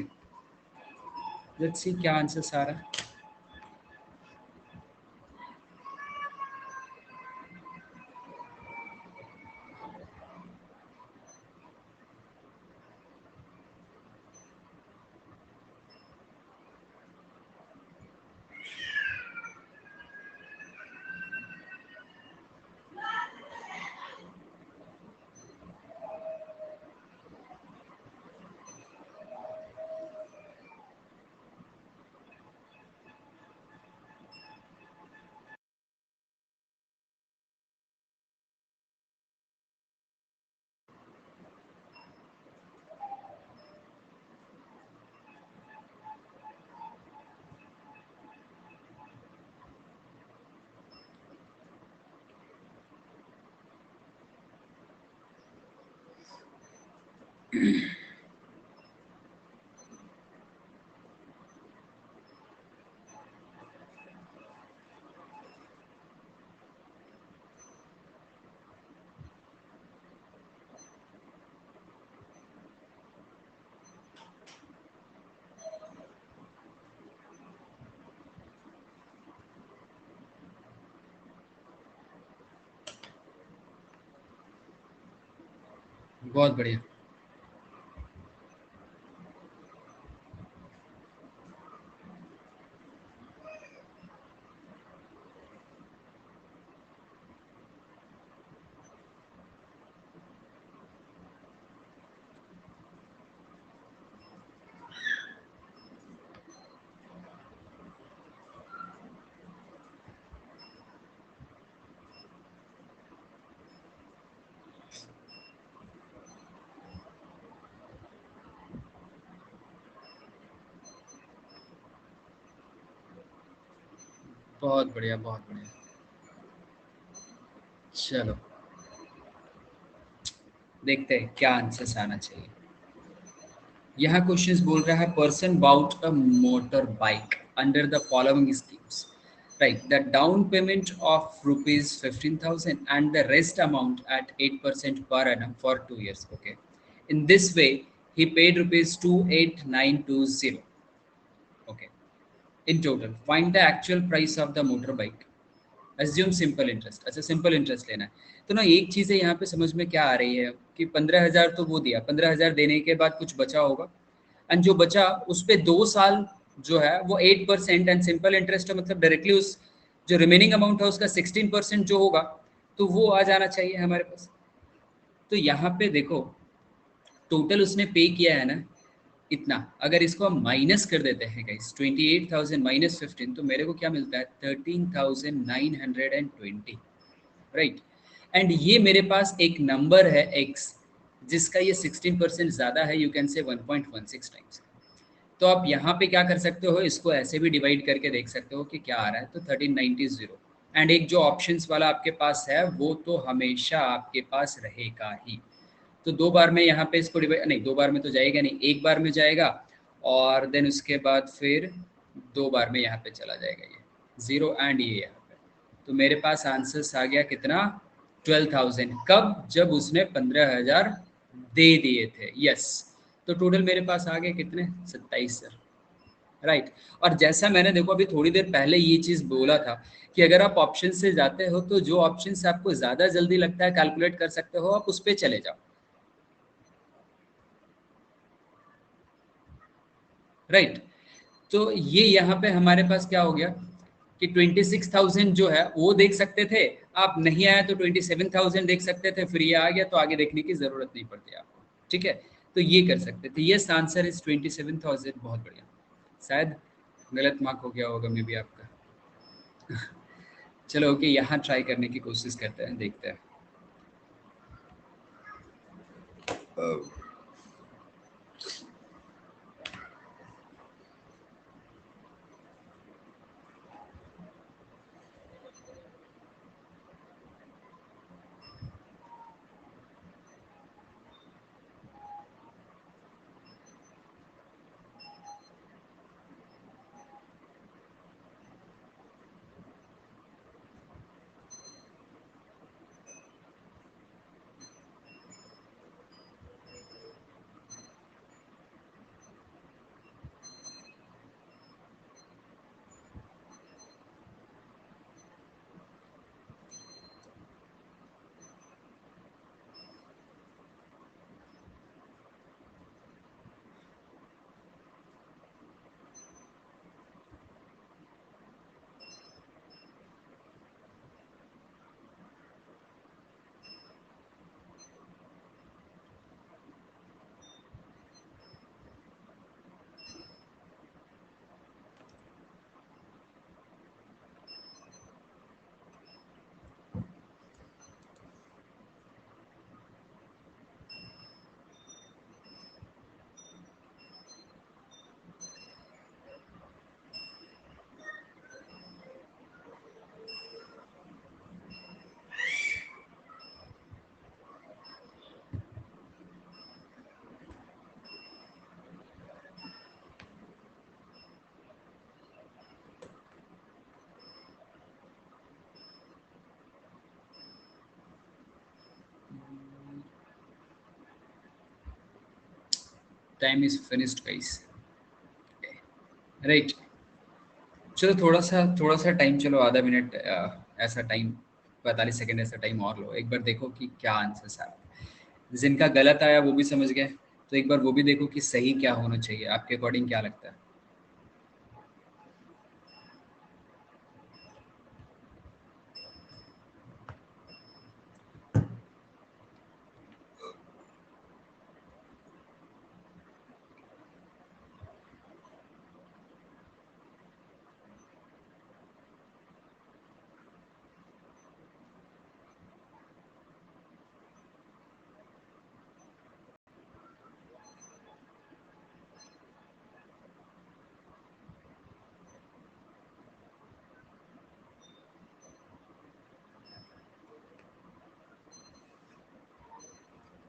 लेट्स सी क्या आंसर्स आ रहा है। बहुत बढ़िया। बहुत बढ़िया, बहुत बढ़िया। चलो देखते हैं क्या आंसर्स आना चाहिए। यहाँ क्वेश्चंस बोल रहा है person bought a motor bike under the following schemes, right? The down payment of rupees 15,000 and the rest amount at 8% per annum for 2 years. Okay, in this way he paid rupees 28,920. Okay, in total find the actual price of the motorbike. Assume simple interest. अच्छा, simple interest लेना है तो ना एक चीज़ है यहाँ पे समझ में क्या आ रही है कि 15,000 तो वो दिया, 15,000 देने के बाद कुछ बचा होगा, एंड जो बचा उस पे 2 साल जो है वो 8%, एंड सिंपल इंटरेस्ट मतलब डायरेक्टली उस जो रिमेनिंग अमाउंट है उसका 16% जो होगा तो वो आ जाना चाहिए हमारे पास। तो यहाँ पे देखो टोटल उसने पे किया है ना इतना, अगर इसको हम माइनस कर देते हैं गाइस 28,000 माइनस 15 तो मेरे को क्या मिलता है 13,920, राइट? एंड ये मेरे पास एक नंबर है x जिसका ये 16% ज़्यादा है, यू कैन से 1.16 टाइम्स। तो आप यहाँ पे क्या कर सकते हो, इसको ऐसे भी डिवाइड करके देख सकते हो कि क्या आ रहा है, तो 1390। एंड एक जो ऑप्शंस वाला आपके पास है वो तो हमेशा आपके पास रहेगा ही। तो 2 बार में यहाँ पे इसको डिवाइड नहीं, 2 बार में तो जाएगा नहीं, एक बार में जाएगा, और देन उसके बाद फिर 2 बार में यहाँ पे चला जाएगा ये ज़ीरो एंड ये यहाँ पे। तो मेरे पास आंसर्स आ गया कितना, 12,000। कब? जब उसने 15,000 दे दिए थे। यस, तो टोटल मेरे पास आ गए कितने, 27 सर, राइट। और जैसा मैंने देखो अभी थोड़ी देर पहले ये चीज़ बोला था कि अगर आप ऑप्शन से जाते हो तो जो ऑप्शन से आपको ज़्यादा जल्दी लगता है कैलकुलेट कर सकते हो, आप उस पर चले जाओ, राइट। तो ये यहाँ पे हमारे पास क्या हो गया कि 26,000 जो है वो देख सकते थे आप, नहीं आया तो 27,000 देख सकते थे, फिर ये आ गया तो आगे देखने की जरूरत नहीं पड़ती आपको, ठीक है। तो ये कर सकते थे। Yes, answer is 27,000। बहुत बढ़िया। शायद गलत मार्क हो गया होगा मे बी आपका। चलो ओके, यहाँ ट्राई करने की कोशिश करते हैं, देखते हैं। Time is finished guys, right. चलो थोड़ा सा टाइम, चलो आधा मिनट ऐसा टाइम, 45 सेकंड ऐसा टाइम और लो, एक बार देखो कि क्या आंसर आया। जिनका गलत आया वो भी समझ गए, तो एक बार वो भी देखो कि सही क्या होना चाहिए, आपके अकॉर्डिंग क्या लगता है।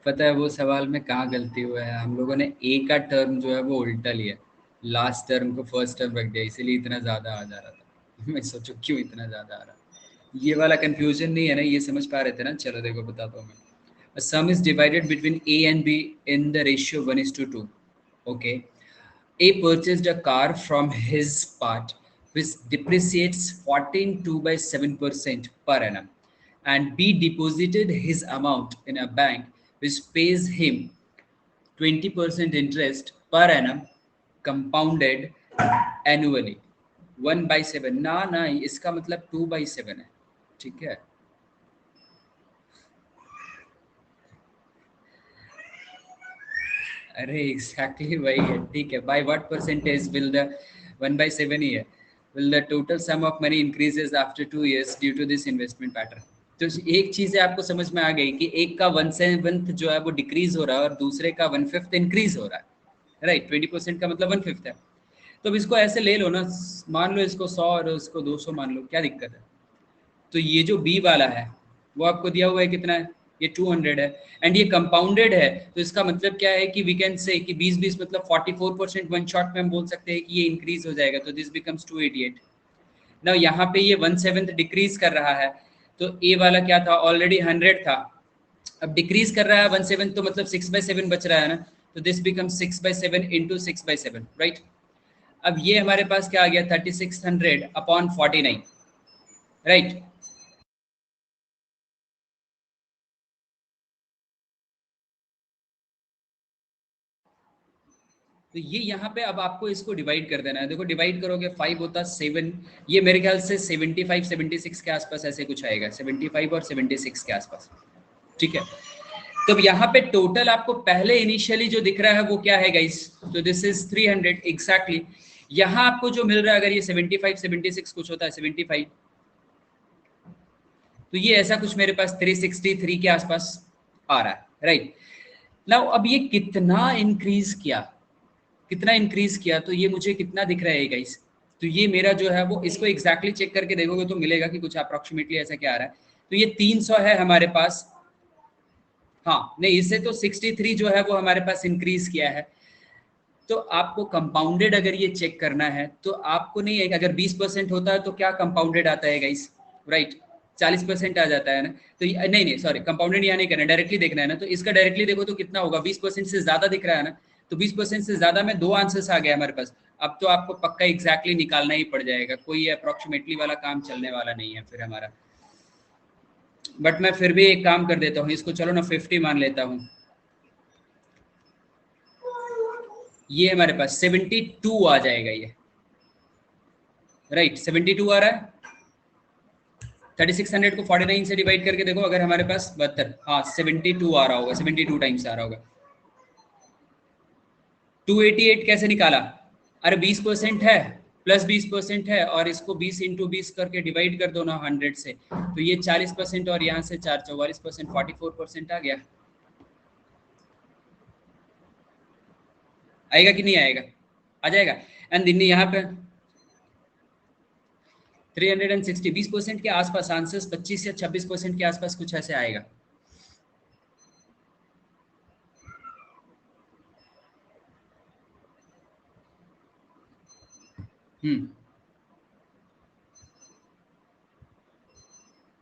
पता है वो सवाल में कहाँ गलती हुआ है, हम लोगों ने ए का टर्म जो है वो उल्टा लिया, लास्ट टर्म को फर्स्ट टर्म रख दिया, इसीलिए इतना ज़्यादा आ जा रहा था। मैं सोचू क्यों इतना ज़्यादा आ रहा, ये वाला कंफ्यूजन नहीं है ना, ये समझ पा रहे थे ना। चलो देखो बताता हूँ मैं। A sum is divided between A and B in the ratio 1:2. Okay. A purchased a car from his part, which depreciates 14.2% per annum, and B deposited his amount in a bank, which pays him 20% interest per annum, compounded annually. 1/7 ना ना, इसका मतलब 2/7 है, ठीक है। अरे exactly वही है, ठीक है। By what percentage will the 1/7 ही है, will the total sum of money increases after 2 years due to this investment pattern. तो एक चीज है आपको समझ में आ गई कि एक का 1/7 जो है वो डिक्रीज हो रहा है और दूसरे का 1/5 इंक्रीज हो रहा है, राइट। 20% का मतलब 1/5 है। तो अब इसको ऐसे ले लो ना, मान लो इसको 100 और इसको 200 मान लो, क्या दिक्कत है। तो ये जो बी वाला है वो आपको दिया हुआ है कितना है, ये 200 है, एंड ये कंपाउंडेड है। तो इसका मतलब क्या है कि वी कैन से कि 20-20 मतलब 44% वन शॉट में हम बोल सकते हैं कि ये इंक्रीज हो जाएगा, तो दिस बिकम्स 288। ना यहाँ पे ये 1/7 डिक्रीज कर रहा है, तो ए वाला क्या था, ऑलरेडी 100 था, अब डिक्रीज कर रहा है 1/7, तो मतलब 6/7 बच रहा है ना, तो दिस बिकम्स 6/7 इंटू 6/7, राइट। अब ये हमारे पास क्या आ गया, 3600/49, राइट। तो ये यहाँ पे अब आपको इसको डिवाइड कर देना है। देखो डिवाइड करोगे 5 होता 7, ये मेरे ख्याल से 75-76 के आसपास ऐसे कुछ आएगा, 75 और 76 के आसपास, ठीक है। तो अब यहाँ पे टोटल आपको पहले इनिशियली जो दिख रहा है वो क्या है गाइस, तो दिस इज 300 एग्जैक्टली। यहाँ आपको जो मिल रहा है, अगर ये 75-76 कुछ होता है 75, तो ये ऐसा कुछ मेरे पास 363 के आसपास आ रहा है, राइट। नाउ अब ये कितना इंक्रीज किया, कितना इंक्रीज किया, तो ये मुझे कितना दिख रहा है गाइस। तो ये मेरा जो है वो, इसको एग्जैक्टली चेक करके देखोगे तो मिलेगा कि कुछ अप्रोक्सीमेटली ऐसा क्या आ रहा है। तो ये 300 है हमारे पास, हाँ नहीं, इससे तो 63 जो है वो हमारे पास इंक्रीज किया है। तो आपको कंपाउंडेड अगर ये चेक करना है तो आपको नहीं है, अगर 20% होता है तो क्या कंपाउंडेड आता है गाइस, राइट, 40% आ जाता है ना। तो नहीं नहीं सॉरी, कंपाउंडेड यहाँ नहीं करना, डायरेक्टली देखना है ना, तो इसका डायरेक्टली देखो तो कितना होगा, 20% से ज्यादा दिख रहा है ना। तो 20% से ज्यादा में 2 आंसर्स आ गए हमारे पास। अब तो आपको पक्का एग्जैक्टली निकालना ही पड़ जाएगा, कोई अप्रोक्सीमेटली वाला काम चलने वाला नहीं है फिर हमारा। बट मैं फिर भी एक काम कर देता हूँ, इसको चलो ना 50 मान लेता हूँ। ये हमारे पास 72 आ जाएगा ये, राइट। 72 आ रहा है, 3600 को 49 से डिवाइड करके देखो, अगर हमारे पास 72, हाँ 72 आ रहा होगा, 72 टाइम्स आ रहा होगा। 288 कैसे निकाला, अरे 20% है, प्लस 20% है, और इसको 20 इंटू 20 करके डिवाइड कर दो ना 100 से, तो ये 40%, और यहाँ से 4 44%, 44% आ गया। आएगा कि नहीं आएगा, आ जाएगा। एंड दिन यहाँ पे 360, 20% के आसपास आंसर्स, 25 या 26% के आसपास कुछ ऐसे आएगा। हम्म,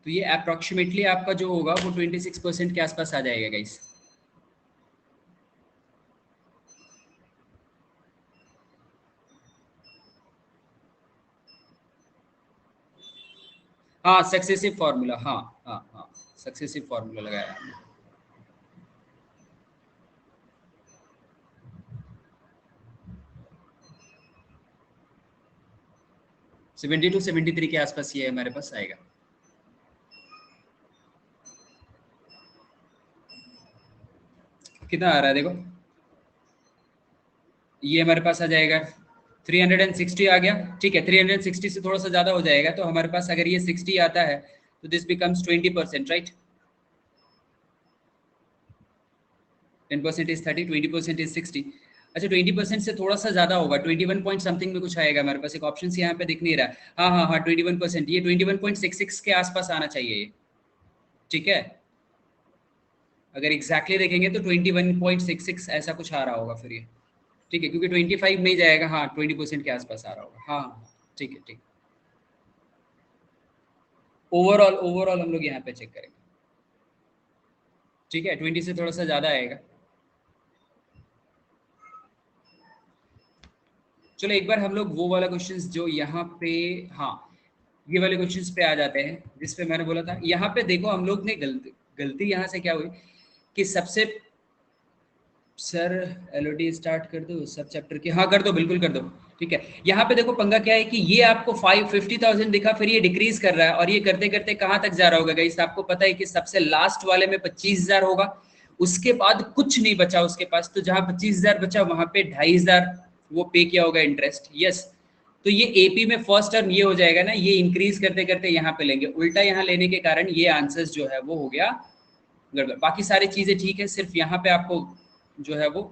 तो ये अप्रोक्सीमेटली आपका जो होगा वो 26% के आसपास आ जाएगा गाइस। हाँ सक्सेसिव फॉर्मूला, हाँ हाँ हाँ सक्सेसिव फॉर्मूला लगाया हमने। 70 to 73 के आसपास ये हमारे पास आएगा। कितना आ रहा है देखो, ये हमारे पास आ जाएगा 360 आ गया, ठीक है। 360 से थोड़ा सा ज्यादा हो जाएगा, तो हमारे पास अगर ये 60 आता है तो this becomes 20%, right. 10% is 30, 20% is 60। अच्छा 20% से थोड़ा सा ज्यादा होगा, 21 पॉइंट समथिंग में कुछ आएगा हमारे पास, एक ऑप्शन यहाँ पे दिख नहीं रहा। हाँ हाँ हाँ 21%, ये 21.66 के आसपास आना चाहिए ये, ठीक है। अगर एग्जैक्टली देखेंगे तो 21.66 ऐसा कुछ आ रहा होगा फिर ये, ठीक है, क्योंकि 25 नहीं जाएगा, हाँ 20% के आसपास आ रहा होगा, हाँ हाँ, ठीक है ठीक। ओवरऑल ओवरऑल हम लोग यहाँ पे चेक करेंगे, ठीक है। 20 से थोड़ा सा ज्यादा आएगा। चलो एक बार हम लोग वो वाला क्वेश्चंस जो यहाँ पे, हाँ ये वाले क्वेश्चंस पे आ जाते हैं जिस पे मैंने बोला था। यहाँ पे देखो हम लोग ने गलती गलती यहाँ से क्या हुई कि सबसे, सर एलओडी स्टार्ट कर दो सब चैप्टर की, हाँ कर दो बिल्कुल कर दो, ठीक है। यहाँ पे देखो पंगा क्या है कि ये आपको 50,000 दिखा, फिर ये डिक्रीज कर रहा है, और ये करते करते कहाँ तक जा रहा होगा गाइस, आपको पता है कि सबसे लास्ट वाले में 25,000 होगा, उसके बाद कुछ नहीं बचा उसके पास, तो जहाँ 25,000 बचा वहां पे 2,500 वो पे किया होगा इंटरेस्ट, यस। तो ये एपी में फर्स्ट टर्म ये हो जाएगा ना, ये इंक्रीज करते करते यहाँ पे लेंगे, उल्टा यहाँ लेने के कारण ये आंसर्स जो है वो हो गया गड़बड़। बाकी सारी चीजें ठीक है, सिर्फ यहाँ पे आपको जो है वो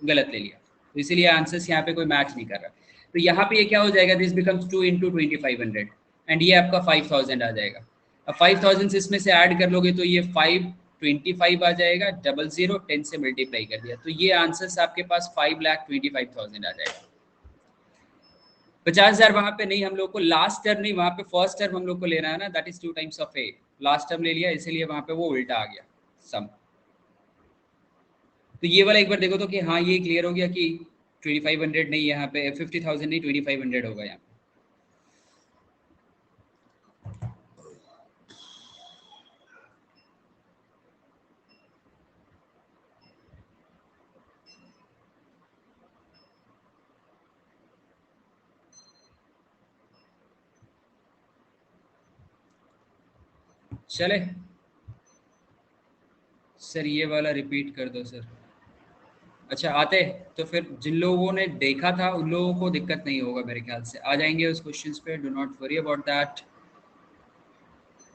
गलत ले लिया, तो इसीलिए आंसर्स यहाँ पे कोई मैच नहीं कर रहा। तो यहाँ पे ये क्या हो जाएगा, दिस बिकम्स 2 इंटू 2500, एंड ये आपका 5,000 आ जाएगा। अब 5,000 से इसमें से ऐड कर लोगे तो ये 525 आ जाएगा, 00 10 से मल्टीप्लाई कर दिया, तो ये आंसर्स आपके पास 5,25,000 आ जाएगा। 50,000 वहां पे नहीं, हम लोग को लास्ट टर्म नहीं, वहां पे फर्स्ट टर्म हम लोग को लेना है ना, that is 2 times of A, last term ले लिया इसीलिए वहां पे वो उल्टा आ गया सम। तो ये वाला एक बार देखो तो कि हाँ ये क्लियर हो गया कि 2500 नहीं, यहाँ पे 50,000 नहीं 2500 होगा यहाँ पे। चले सर ये वाला रिपीट कर दो सर। अच्छा आते, तो फिर जिन लोगों ने देखा था उन लोगों को दिक्कत नहीं होगा मेरे ख्याल से, आ जाएंगे उस क्वेश्चंस पे, do not worry about that.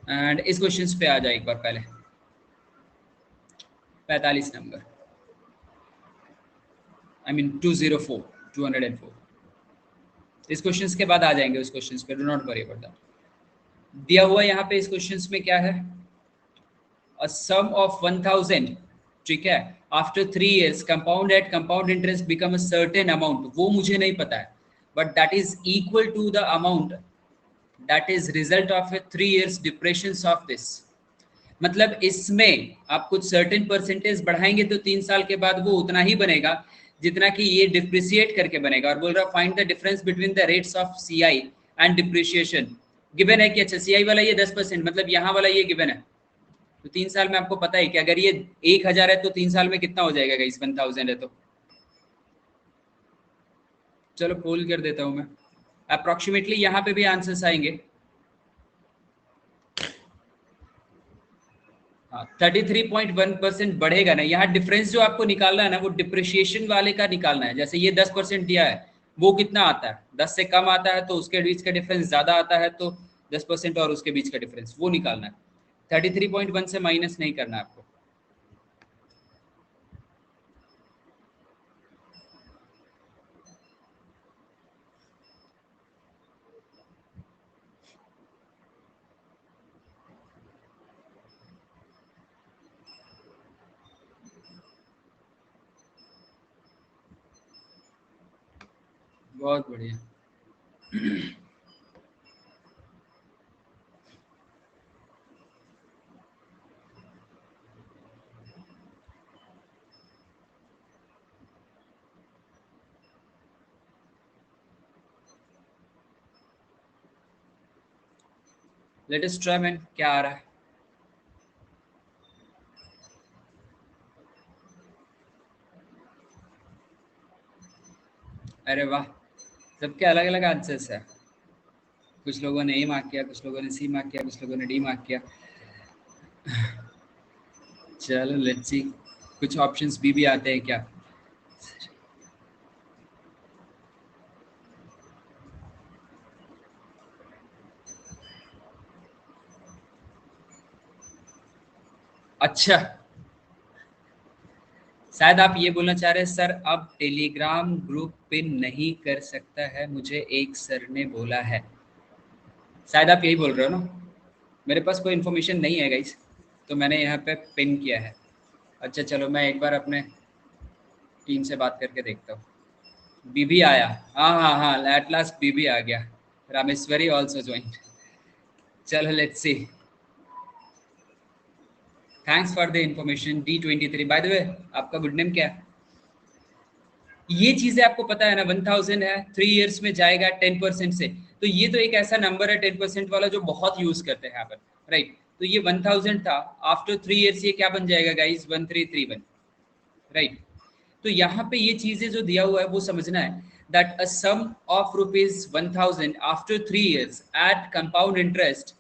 And इस क्वेश्चंस पे आ जाए एक बार पहले, 45 नंबर, आई मीन 204, 204। इस क्वेश्चंस के बाद आ जाएंगे उस क्वेश्चंस पे, do not worry about that. दिया हुआ यहाँ पे इस क्वेश्चंस में क्या है, a sum of 1000, ठीक है, after 3 years compound at compound interest become a certain amount, वो मुझे नहीं पता है, but that is equal to the amount that is result of a 3 years depression of this. मतलब इसमें आप कुछ सर्टेन परसेंटेज बढ़ाएंगे तो 3 साल के बाद वो उतना ही बनेगा जितना कि ये डिप्रिसिएट करके बनेगा, और बोल रहा find the difference between the rates of CI and depreciation. Given है कि अच्छा सीआई वाला ये 10%, मतलब यहाँ वाला ये गिवन है, तो 3 साल में आपको पता है कि अगर ये 1,000 है तो 3 साल में कितना हो जाएगा, इस 1,000 है तो, चलो पोल कर देता हूं मैं, अप्रोक्सीमेटली यहाँ पे भी आंसर्स आएंगे। हाँ 33.1% बढ़ेगा ना, यहाँ डिफरेंस जो आपको निकालना है ना वो डिप्रिशिएशन वाले का निकालना है। जैसे ये 10% दिया है, वो कितना आता है, 10 से कम आता है तो उसके बीच का डिफरेंस ज्यादा आता है, तो 10% और उसके बीच का डिफरेंस वो निकालना है। 33.1 से माइनस नहीं करना है आपको। बहुत बढ़िया। लेट अस ट्राई मैन, क्या आ रहा है? अरे वाह, सबके अलग अलग आंसर्स है। कुछ लोगों ने ए मार्क किया, कुछ लोगों ने सी मार्क किया, कुछ लोगों ने डी मार्क किया। चलो लेट्स सी, कुछ ऑप्शंस बी भी आते हैं क्या? अच्छा, शायद आप ये बोलना चाह रहे हैं सर अब टेलीग्राम ग्रुप पिन नहीं कर सकता है, मुझे एक सर ने बोला है। शायद आप यही बोल रहे हो ना? मेरे पास कोई इन्फॉर्मेशन नहीं है गाइस, तो मैंने यहाँ पे पिन किया है। अच्छा चलो, मैं एक बार अपने टीम से बात करके देखता हूँ। बीबी आया, हाँ हाँ हाँ, एट लास्ट बीबी आ गया। Rameshwari also joined. चलो let's see. Thanks for the information D23। By the way, आपका गुड नेम क्या है? ये चीजें आपको पता है ना, 1000 है, 3 इयर्स में जाएगा 10% से। तो ये तो एक ऐसा नंबर है 10% वाला जो बहुत यूज करते हैं यहाँ पर, राइट? तो ये 1000 था, आफ्टर 3 इयर्स ये क्या बन जाएगा गाइस? 1331, राइट? तो यहाँ पे ये चीजें जो दिया हुआ है वो समझना है, that a sum of ₹1000 after 3 years at compound interest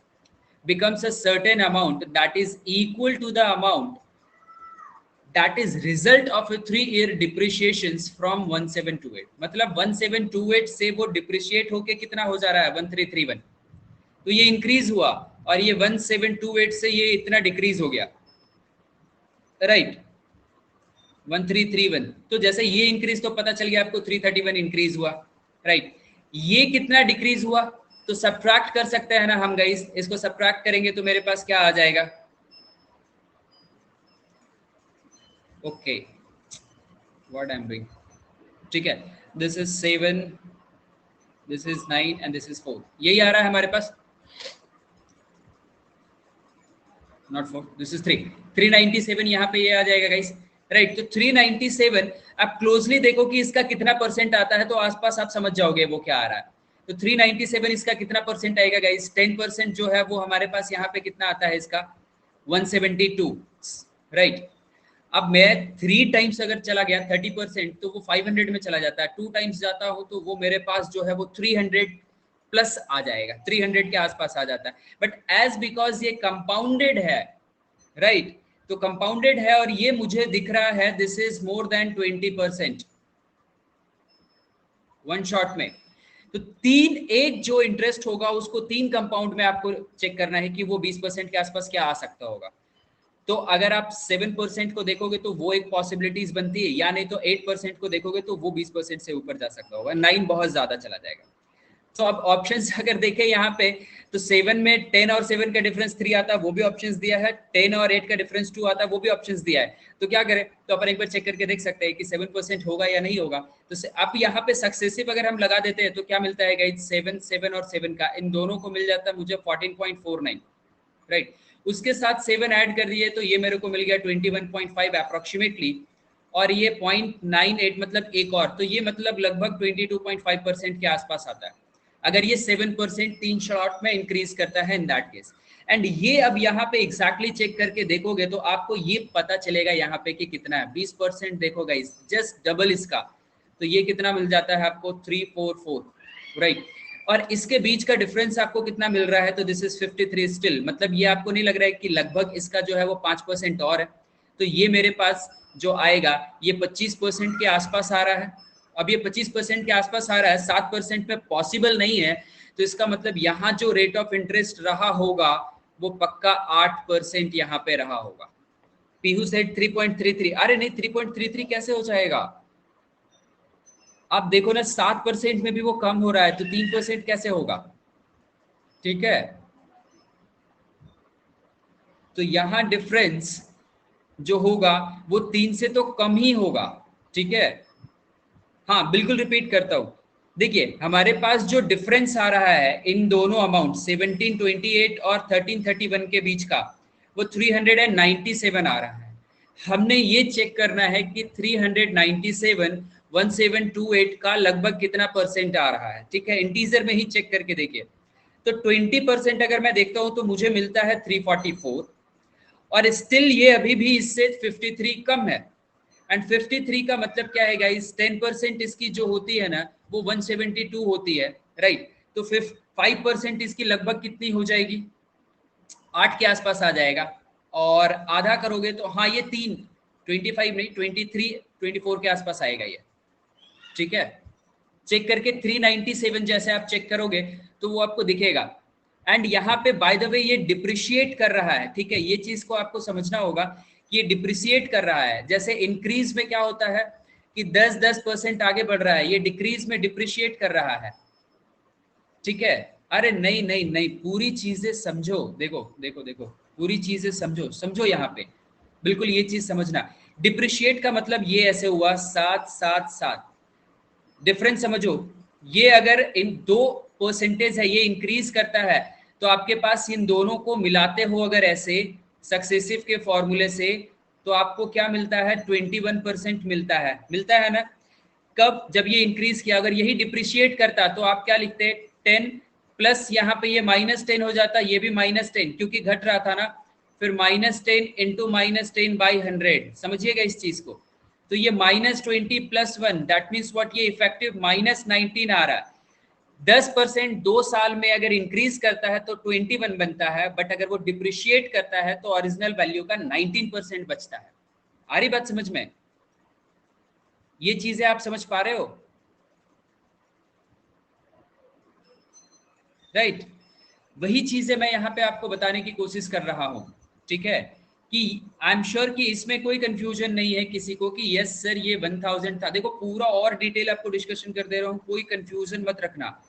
becomes a certain amount that is equal to the amount that is result of a 3 year depreciations from 1728। मतलब 1728 से वो डिप्रिशिएट होके कितना हो जा रहा है? 1331। तो ये इंक्रीज हुआ और ये 1728 से ये इतना डिक्रीज हो गया, राइट? 1331। तो जैसे ये इंक्रीज तो पता चल गया आपको 331 इंक्रीज हुआ, राइट? ये कितना डिक्रीज हुआ? तो सब्ट्रैक्ट कर सकते हैं ना हम गाइस, इसको सब्ट्रैक्ट करेंगे तो मेरे पास क्या आ जाएगा? Okay, what I am doing, ठीक है। This is 7, this is 9 and this is 4, यही आ रहा है हमारे पास। नॉट 4, दिस इज 3, 397 यहाँ पे ये आ जाएगा गाइस, राइट? तो 397 आप क्लोजली देखो कि इसका कितना परसेंट आता है, तो आसपास आप समझ जाओगे वो क्या आ रहा है। तो 397 इसका कितना परसेंट आएगा गाइस? 10% जो है वो हमारे पास यहाँ पे कितना आता है इसका? 172, राइट? अब मैं 3 टाइम्स अगर चला गया 30%, तो वो 500 में चला जाता है। 2 टाइम्स जाता हो तो वो मेरे पास जो है वो 300 प्लस आ जाएगा, 300 के आसपास आ जाता है। बट एज बिकॉज ये कंपाउंडेड है, राइट? तो कंपाउंडेड है और ये मुझे दिख रहा है this is more than 20% one shot में। तो तीन, एक जो इंटरेस्ट होगा उसको 3 कंपाउंड में आपको चेक करना है कि वो 20% के आसपास क्या आ सकता होगा। तो अगर आप 7% को देखोगे तो वो एक पॉसिबिलिटीज बनती है, या नहीं तो 8% को देखोगे तो वो 20% से ऊपर जा सकता होगा, 9 बहुत ज्यादा चला जाएगा। तो अब ऑप्शंस अगर देखें यहाँ पे, तो 7 में 10 और 7 का डिफरेंस 3 आता है, वो भी ऑप्शंस दिया है। 10 और 8 का डिफरेंस 2 आता है, वो भी ऑप्शंस दिया है। तो क्या करें? तो अपन एक बार चेक करके देख सकते हैं कि 7% होगा या नहीं होगा। तो अब यहाँ पे सक्सेसिव अगर हम लगा देते हैं तो क्या मिलता है गाइस? 7, 7 और 7 का इन दोनों को मिल जाता है मुझे 14.49, राइट? उसके साथ 7 ऐड कर दिए तो ये मेरे को मिल गया 21.5 अप्रोक्सीमेटली, और ये 0.98 मतलब एक और, तो ये मतलब लगभग 22.5% के आसपास आता है अगर ये 7% 3 शॉट में इंक्रीज करता है इन दैट केस। एंड ये अब यहाँ पे एग्जैक्टली चेक करके देखोगे तो आपको ये पता चलेगा यहाँ पे कि कितना है। 20% देखो गाइस, जस्ट डबल इसका, तो ये कितना मिल जाता है आपको? 344, राइट? और इसके बीच का डिफरेंस आपको कितना मिल रहा है? तो दिस इज 53 स्टिल, मतलब ये आपको नहीं लग रहा है कि लगभग इसका जो है वो 5% और है? तो ये मेरे पास जो आएगा ये 25% के आसपास आ रहा है। अब ये 25% के आसपास आ रहा है, 7% में पॉसिबल नहीं है, तो इसका मतलब यहाँ जो रेट ऑफ इंटरेस्ट रहा होगा वो पक्का 8% यहाँ पे रहा होगा। पीहू सेड 3.33, अरे नहीं 3.33 कैसे हो जाएगा? आप देखो ना 7% में भी वो कम हो रहा है, तो 3% कैसे होगा? ठीक है, तो यहाँ डिफरेंस जो होगा वो 3 से तो कम ही होगा, ठीक है? हाँ बिल्कुल रिपीट करता हूँ, देखिए हमारे पास जो डिफरेंस आ रहा है इन दोनों अमाउंट 1728 और 1331 के बीच का, वो 397 आ रहा है। हमने ये चेक करना है कि 397 1728 का लगभग कितना परसेंट आ रहा है, ठीक है? इंटीजर में ही चेक करके देखिए। तो 20% अगर मैं देखता हूं तो मुझे मिलता है 344, और स्टिल ये अभी भी इससे 53 कम है। एंड 53 का मतलब क्या है गाइस, 10% इसकी जो होती है ना वो 172 होती है, राइट। तो 5% इसकी लगभग कितनी हो जाएगी, 8 के आसपास आ जाएगा। और आधा करोगे तो हाँ ये 25 नहीं 23 24 के आसपास आएगा ये, ठीक है। चेक करके 397 जैसे आप चेक करोगे तो वो आपको दिखेगा। एंड यहाँ पे बाय द वे ये डिप्रिशिएट कर रहा है, ठीक है, ये चीज को आपको समझना होगा कि ये डिप्रिशिएट कर रहा है। जैसे इंक्रीज में क्या होता है कि 10% आगे बढ़ रहा है, ये डिक्रीज में डिप्रिशिएट कर रहा है, ठीक है। अरे नहीं नहीं नहीं, पूरी चीजें समझो, देखो देखो देखो, पूरी चीजें समझो, समझो यहाँ पे बिल्कुल ये चीज समझना। डिप्रिशिएट का मतलब ये ऐसे हुआ 777, डिफरेंस समझो। ये अगर इन दो परसेंटेज है, ये इंक्रीज करता है, तो आपके पास इन दोनों को मिलाते हो अगर ऐसे सक्सेसिव के फॉर्मूले से, तो आपको क्या मिलता है, 21% मिलता है ना। कब, जब ये इंक्रीज किया। अगर यही डिप्रिशिएट करता तो आप क्या लिखते, 10 प्लस यहाँ पे ये -10 हो जाता, ये भी -10 क्योंकि घट रहा था ना, फिर -10 इंटू -10/100, समझिएगा इस चीज को। तो ये -20 + 1 दैट मीन्स व्हाट, ये इफेक्टिव -19 आ रहा है। 10% 2 साल में अगर इंक्रीज करता है तो 21 बनता है, बट अगर वो डिप्रिशिएट करता है तो ओरिजिनल वैल्यू का 19% बचता है। आ रही बात समझ में, ये चीजें आप समझ पा रहे हो, राइट। वही चीजें मैं यहाँ पे आपको बताने की कोशिश कर रहा हूँ, ठीक है, कि आई एम श्योर कि इसमें कोई कंफ्यूजन नहीं है किसी को कि यस सर ये 1000 था। देखो पूरा और डिटेल आपको डिस्कशन कर दे रहा हूँ, कोई कंफ्यूजन मत रखना।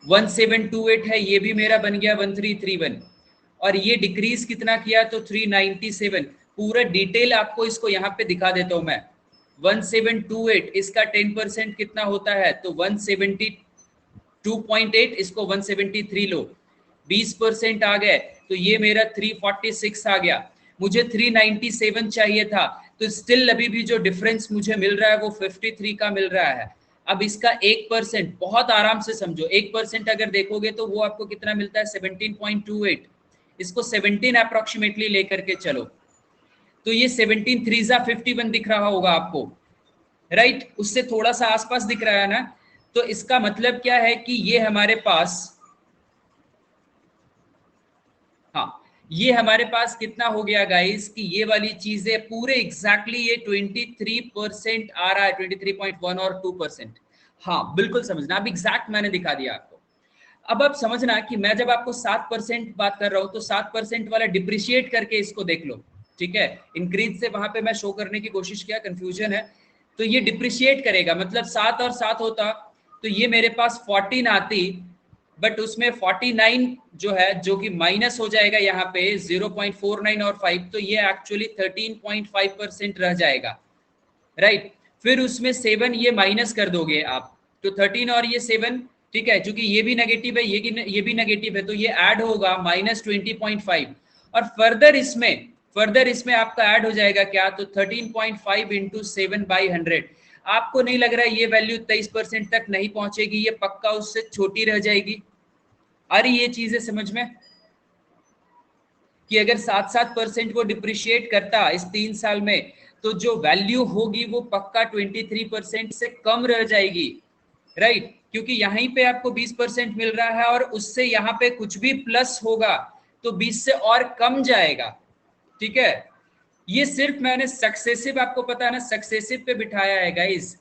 1728 है, ये भी मेरा बन गया 1331, और ये डिक्रीज कितना किया तो 397। पूरा डिटेल आपको इसको यहाँ पे दिखा देता हूँ मैं। 1728 इसका 10% कितना होता है तो 172.8, इसको 173 लो, 20% आ गए तो ये मेरा 346 आ गया। मुझे 397 चाहिए था, तो स्टिल अभी भी जो डिफरेंस मुझे मिल रहा है वो 53 का मिल रहा है। अब इसका 1%, बहुत आराम से समझो, 1% अगर देखोगे तो वो आपको कितना मिलता है 17.28। इसको 17 अप्रोक्सीमेटली लेकर के चलो, तो ये 17 3 51 दिख रहा होगा आपको, राइट। उससे थोड़ा सा आसपास दिख रहा है ना। तो इसका मतलब क्या है कि ये हमारे पास, हाँ, ये हमारे पास कितना हो गया गाइस कि ये वाली चीजें पूरे एग्जैक्टली ये 23% आ रहा है, 23.1 और 2%। हाँ बिल्कुल समझना, अब एग्जैक्ट मैंने दिखा दिया आपको। अब आप समझना कि मैं जब आपको 7% बात कर रहा हूं तो 7% वाला डिप्रिशिएट करके इसको देख लो, ठीक है। इंक्रीज से वहां पे मैं शो करने की कोशिश किया, कंफ्यूजन है। तो ये डिप्रिशिएट करेगा, मतलब 7 और 7 होता तो ये मेरे पास 14 आती, बट उसमें 49 जो है जो कि माइनस हो जाएगा यहाँ पे 0.49 और 5, तो ये एक्चुअली 13.5% रह जाएगा, राइट। फिर उसमें 7 ये माइनस कर दोगे आप, तो 13 और ये 7, ठीक है, क्योंकि ये भी नेगेटिव है, ये भी नेगेटिव है, तो ये ऐड होगा -20.5। और फर्दर इसमें आपका ऐड हो जाएगा क्या, तो 13.5 इंटू 7/100। आपको नहीं लग रहा है ये वैल्यू 23% तक नहीं पहुंचेगी, ये पक्का उससे छोटी रह जाएगी। अरे ये चीजें समझ में कि अगर 7% वो डिप्रिशिएट करता इस 3 साल में, तो जो वैल्यू होगी वो पक्का 23% से कम रह जाएगी, राइट। क्योंकि यहीं पे आपको 20% मिल रहा है और उससे यहाँ पे कुछ भी प्लस होगा तो 20 से और कम जाएगा, ठीक है। ये सिर्फ मैंने सक्सेसिव, आपको पता है ना, सक्सेसिव पे बिठाया है गाइस।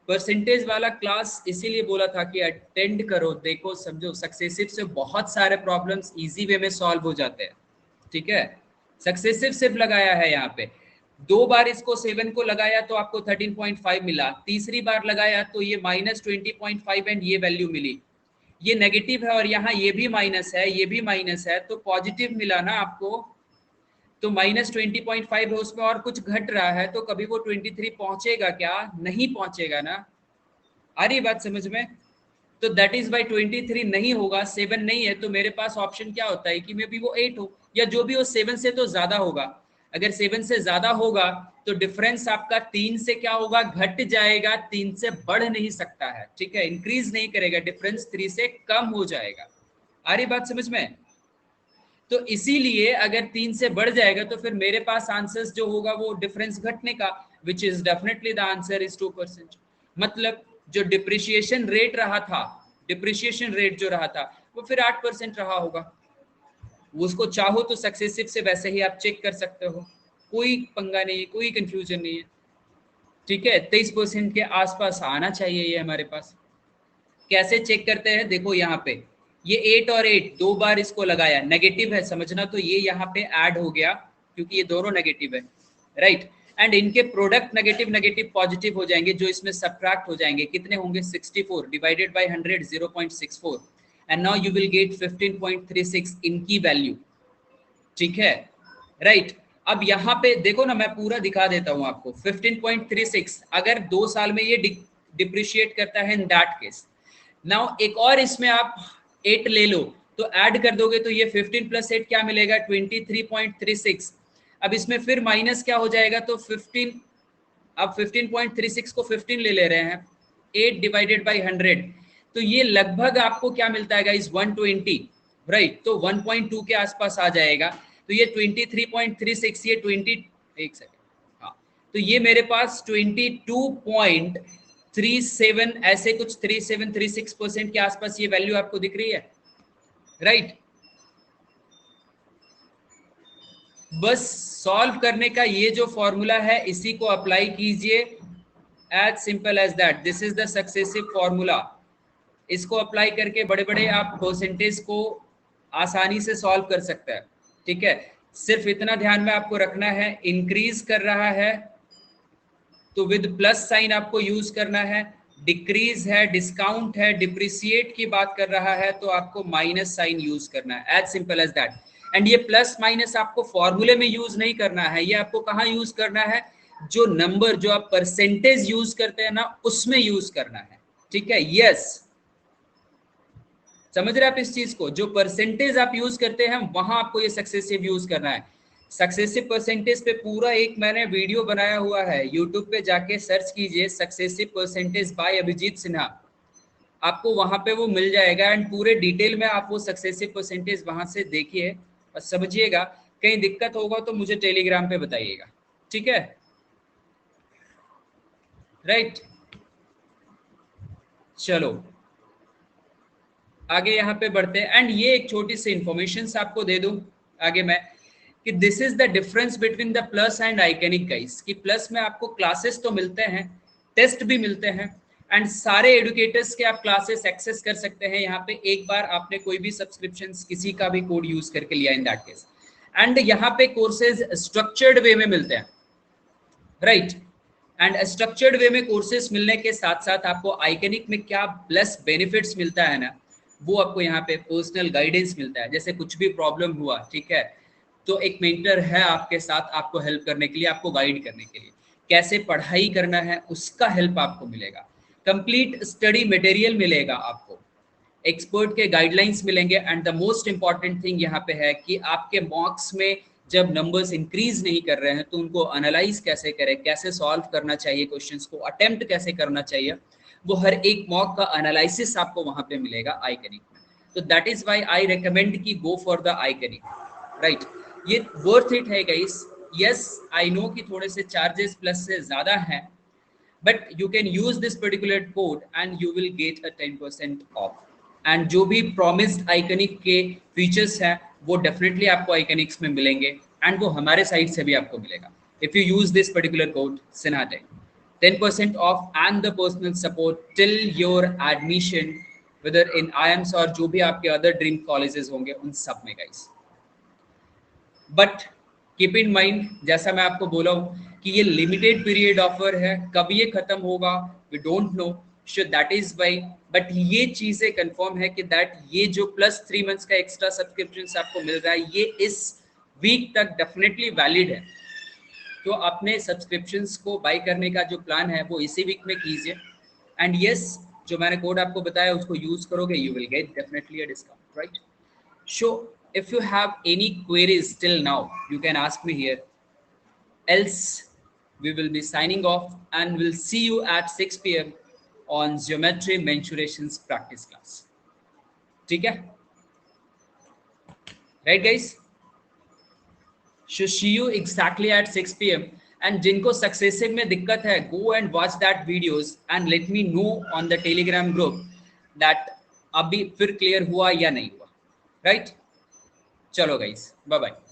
परसेंटेज वाला क्लास इसीलिए बोला था कि अटेंड करो, देखो समझो, सक्सेसिव से बहुत सारे प्रॉब्लम्स इजी वे में सॉल्व हो जाते हैं, ठीक है। सक्सेसिव सिर्फ लगाया है यहाँ पे, 2 बार इसको 7 को लगाया तो आपको 13.5 मिला, तीसरी बार लगाया तो ये -20.5 एंड ये वैल्यू मिली। ये नेगेटिव है और यहाँ ये भी माइनस है, ये भी माइनस है, तो पॉजिटिव मिला ना आपको। तो -20.5 है, उसमें और कुछ घट रहा है, तो कभी वो 23 पहुंचेगा क्या, नहीं पहुंचेगा ना। आ रही बात समझ में। तो दैट इज बाई 23 नहीं होगा, 7 नहीं है, तो मेरे पास ऑप्शन क्या होता है कि मे बी वो 8 हो, या जो भी हो 7 से तो ज्यादा होगा। अगर 7 से ज्यादा होगा तो डिफरेंस आपका 3 से क्या होगा, घट जाएगा, 3 से बढ़ नहीं सकता है, ठीक है, इंक्रीज नहीं करेगा, डिफरेंस 3 से कम हो जाएगा। आ रही बात समझ में? तो इसीलिए अगर 3 से बढ़ जाएगा तो फिर मेरे पास आंसर्स जो होगा वो डिफरेंस घटने का, which is definitely the answer is 2%। मतलब जो डिप्रिशिएशन रेट रहा था, डिप्रिशिएशन रेट जो रहा था वो फिर 8% रहा होगा। उसको चाहो तो सक्सेसिव से वैसे ही आप चेक कर सकते हो, कोई पंगा नहीं है, कोई कंफ्यूजन नहीं है। ठीक है, 23% के आसपास आना चाहिए ये हमारे पास। कैसे चेक करते हैं? देखो यहाँ पे ये 8 और 8 दो बार इसको लगाया, नेगेटिव है समझना, तो ये यहाँ पे ऐड हो गया क्योंकि ये दोनों नेगेटिव है, राइट। एंड इनके प्रोडक्ट नेगेटिव नेगेटिव पॉजिटिव हो जाएंगे, जो इसमें सब्ट्रैक्ट हो जाएंगे, कितने होंगे? 64 divided by 100 0.64, and now you will get 15.36 इनकी वैल्यू। ठीक है, राइट। अब यहाँ पे देखो ना, मैं पूरा दिखा देता हूँ आपको। 15.36 अगर 2 साल में ये डिप्रिशिएट करता है इन दैट केस, नाउ एक और इसमें आप 8 ले लो तो ऐड कर दोगे तो ये 15 प्लस 8 क्या मिलेगा? 23.36। अब इसमें फिर माइनस क्या हो जाएगा? तो 15, अब 15.36 को 15 ले ले रहे हैं, 8 डिवाइडेड बाई 100, तो ये लगभग आपको क्या मिलता है गाइस? 120, राइट। तो 1.2 के आसपास आ जाएगा। तो ये 23.36, ये 20, एक सेकेंड, हाँ, तो ये मेरे पास 22.37 ऐसे कुछ 3736% के आसपास ये वैल्यू आपको दिख रही है, राइट। बस सॉल्व करने का ये जो फॉर्मूला है इसी को अप्लाई कीजिए, as simple as that. This is the successive formula. इसको अप्लाई करके बड़े बड़े आप परसेंटेज को आसानी से सॉल्व कर सकते हैं। ठीक है, सिर्फ इतना ध्यान में आपको रखना है, इंक्रीज कर रहा है तो विद प्लस साइन आपको यूज करना है, डिक्रीज है, डिस्काउंट है, डिप्रिसिएट की बात कर रहा है तो आपको माइनस साइन यूज करना है, as simple as that. And ये प्लस माइनस आपको फॉर्मूले में यूज नहीं करना है, ये आपको कहाँ यूज करना है? जो नंबर, जो आप परसेंटेज यूज करते हैं ना, उसमें यूज करना है। ठीक है, यस, समझ रहे आप इस चीज को? जो परसेंटेज आप यूज करते हैं वहां आपको ये सक्सेसिव यूज करना है। सक्सेसिव परसेंटेज पे पूरा एक मैंने वीडियो बनाया हुआ है, यूट्यूब पे जाके सर्च कीजिए successive percentage by Abhijeet Sinha, आपको वहां पे वो मिल जाएगा। एंड पूरे डिटेल में आप वो सक्सेसिव परसेंटेज वहां से देखिए और समझिएगा। कहीं दिक्कत होगा तो मुझे टेलीग्राम पे बताइएगा, ठीक है, राइट। चलो आगे यहाँ पे बढ़ते हैं। एंड ये एक छोटी सी इंफॉर्मेशन आपको दे दूं आगे मैं, कि this is the difference between the plus and iconic guys. कि प्लस में आपको क्लासेस तो मिलते हैं, टेस्ट भी मिलते हैं, एंड सारे एडुकेटर्स के आप क्लासेस एक्सेस कर सकते हैं यहाँ पे, एक बार आपने कोई भी सब्सक्रिप्शन किसी का भी कोड यूज करके लिया इन दैट केस। एंड यहाँ पे कोर्सेज स्ट्रक्चर्ड वे में मिलते हैं, राइट। एंड स्ट्रक्चर्ड वे में कोर्सेज मिलने के साथ साथ आपको आइकनिक में क्या प्लस बेनिफिट्स मिलता है ना, वो आपको यहाँ पे पर्सनल गाइडेंस मिलता है। जैसे कुछ भी प्रॉब्लम हुआ, ठीक है, तो एक मेंटर है आपके साथ, आपको हेल्प करने के लिए, आपको गाइड करने के लिए। कैसे पढ़ाई करना है उसका हेल्प आपको मिलेगा, कंप्लीट स्टडी मटेरियल मिलेगा आपको, एक्सपर्ट के गाइडलाइंस मिलेंगे। And the most important thing यहाँ पे है कि आपके मॉक्स में जब नंबर्स इंक्रीज नहीं कर रहे हैं तो उनको एनालाइज कैसे करें, कैसे सॉल्व करना चाहिए, क्वेश्चंस को अटेम्प्ट कैसे करना चाहिए, वो हर एक मॉक का एनालिसिस आपको वहां पे मिलेगा आइकनिक में। तो that is why I recommend कि go for the iconic, right. ये वर्थ इट है गाइस। यस आई नो कि थोड़े से चार्जेस प्लस से ज्यादा हैं, but you can use this particular code and you will get a 10% off। And जो भी promised iconic के फीचर्स हैं वो डेफिनेटली आपको iconics में मिलेंगे, एंड वो हमारे साइड से भी आपको मिलेगा। If you use this particular code Sinhatech, 10% off and the personal support till your admission whether in IIMS और जो भी आपके अदर ड्रीम कॉलेजेस होंगे उन सब में guys. But keep in mind, जैसा मैं आपको बोला हूं कि ये लिमिटेड पीरियड ऑफर है, कब ये खत्म होगा we don't know, so that is why. But ये चीजें कंफर्म है कि दैट ये जो +3 मंथ्स का एक्स्ट्रा सब्सक्रिप्शन आपको मिल रहा है ये इस वीक तक डेफिनेटली वैलिड है। तो अपने सब्सक्रिप्शंस को बाय करने का जो प्लान है वो इसी वीक में कीजिए। एंड यस, जो मैंने कोड आपको बताया उसको यूज करोगे, you will get definitely a discount, right. So if you have any queries till now, you can ask me here. Else, we will be signing off and we'll see you at 6 p.m. on Geometry Mensurations practice class. ठीक है? Right, guys? So see you exactly at 6 p.m. And जिनको successive में दिक्कत है, go and watch that videos and let me know on the Telegram group that अभी फिर clear हुआ या नहीं हुआ. Right? चलो guys, bye bye.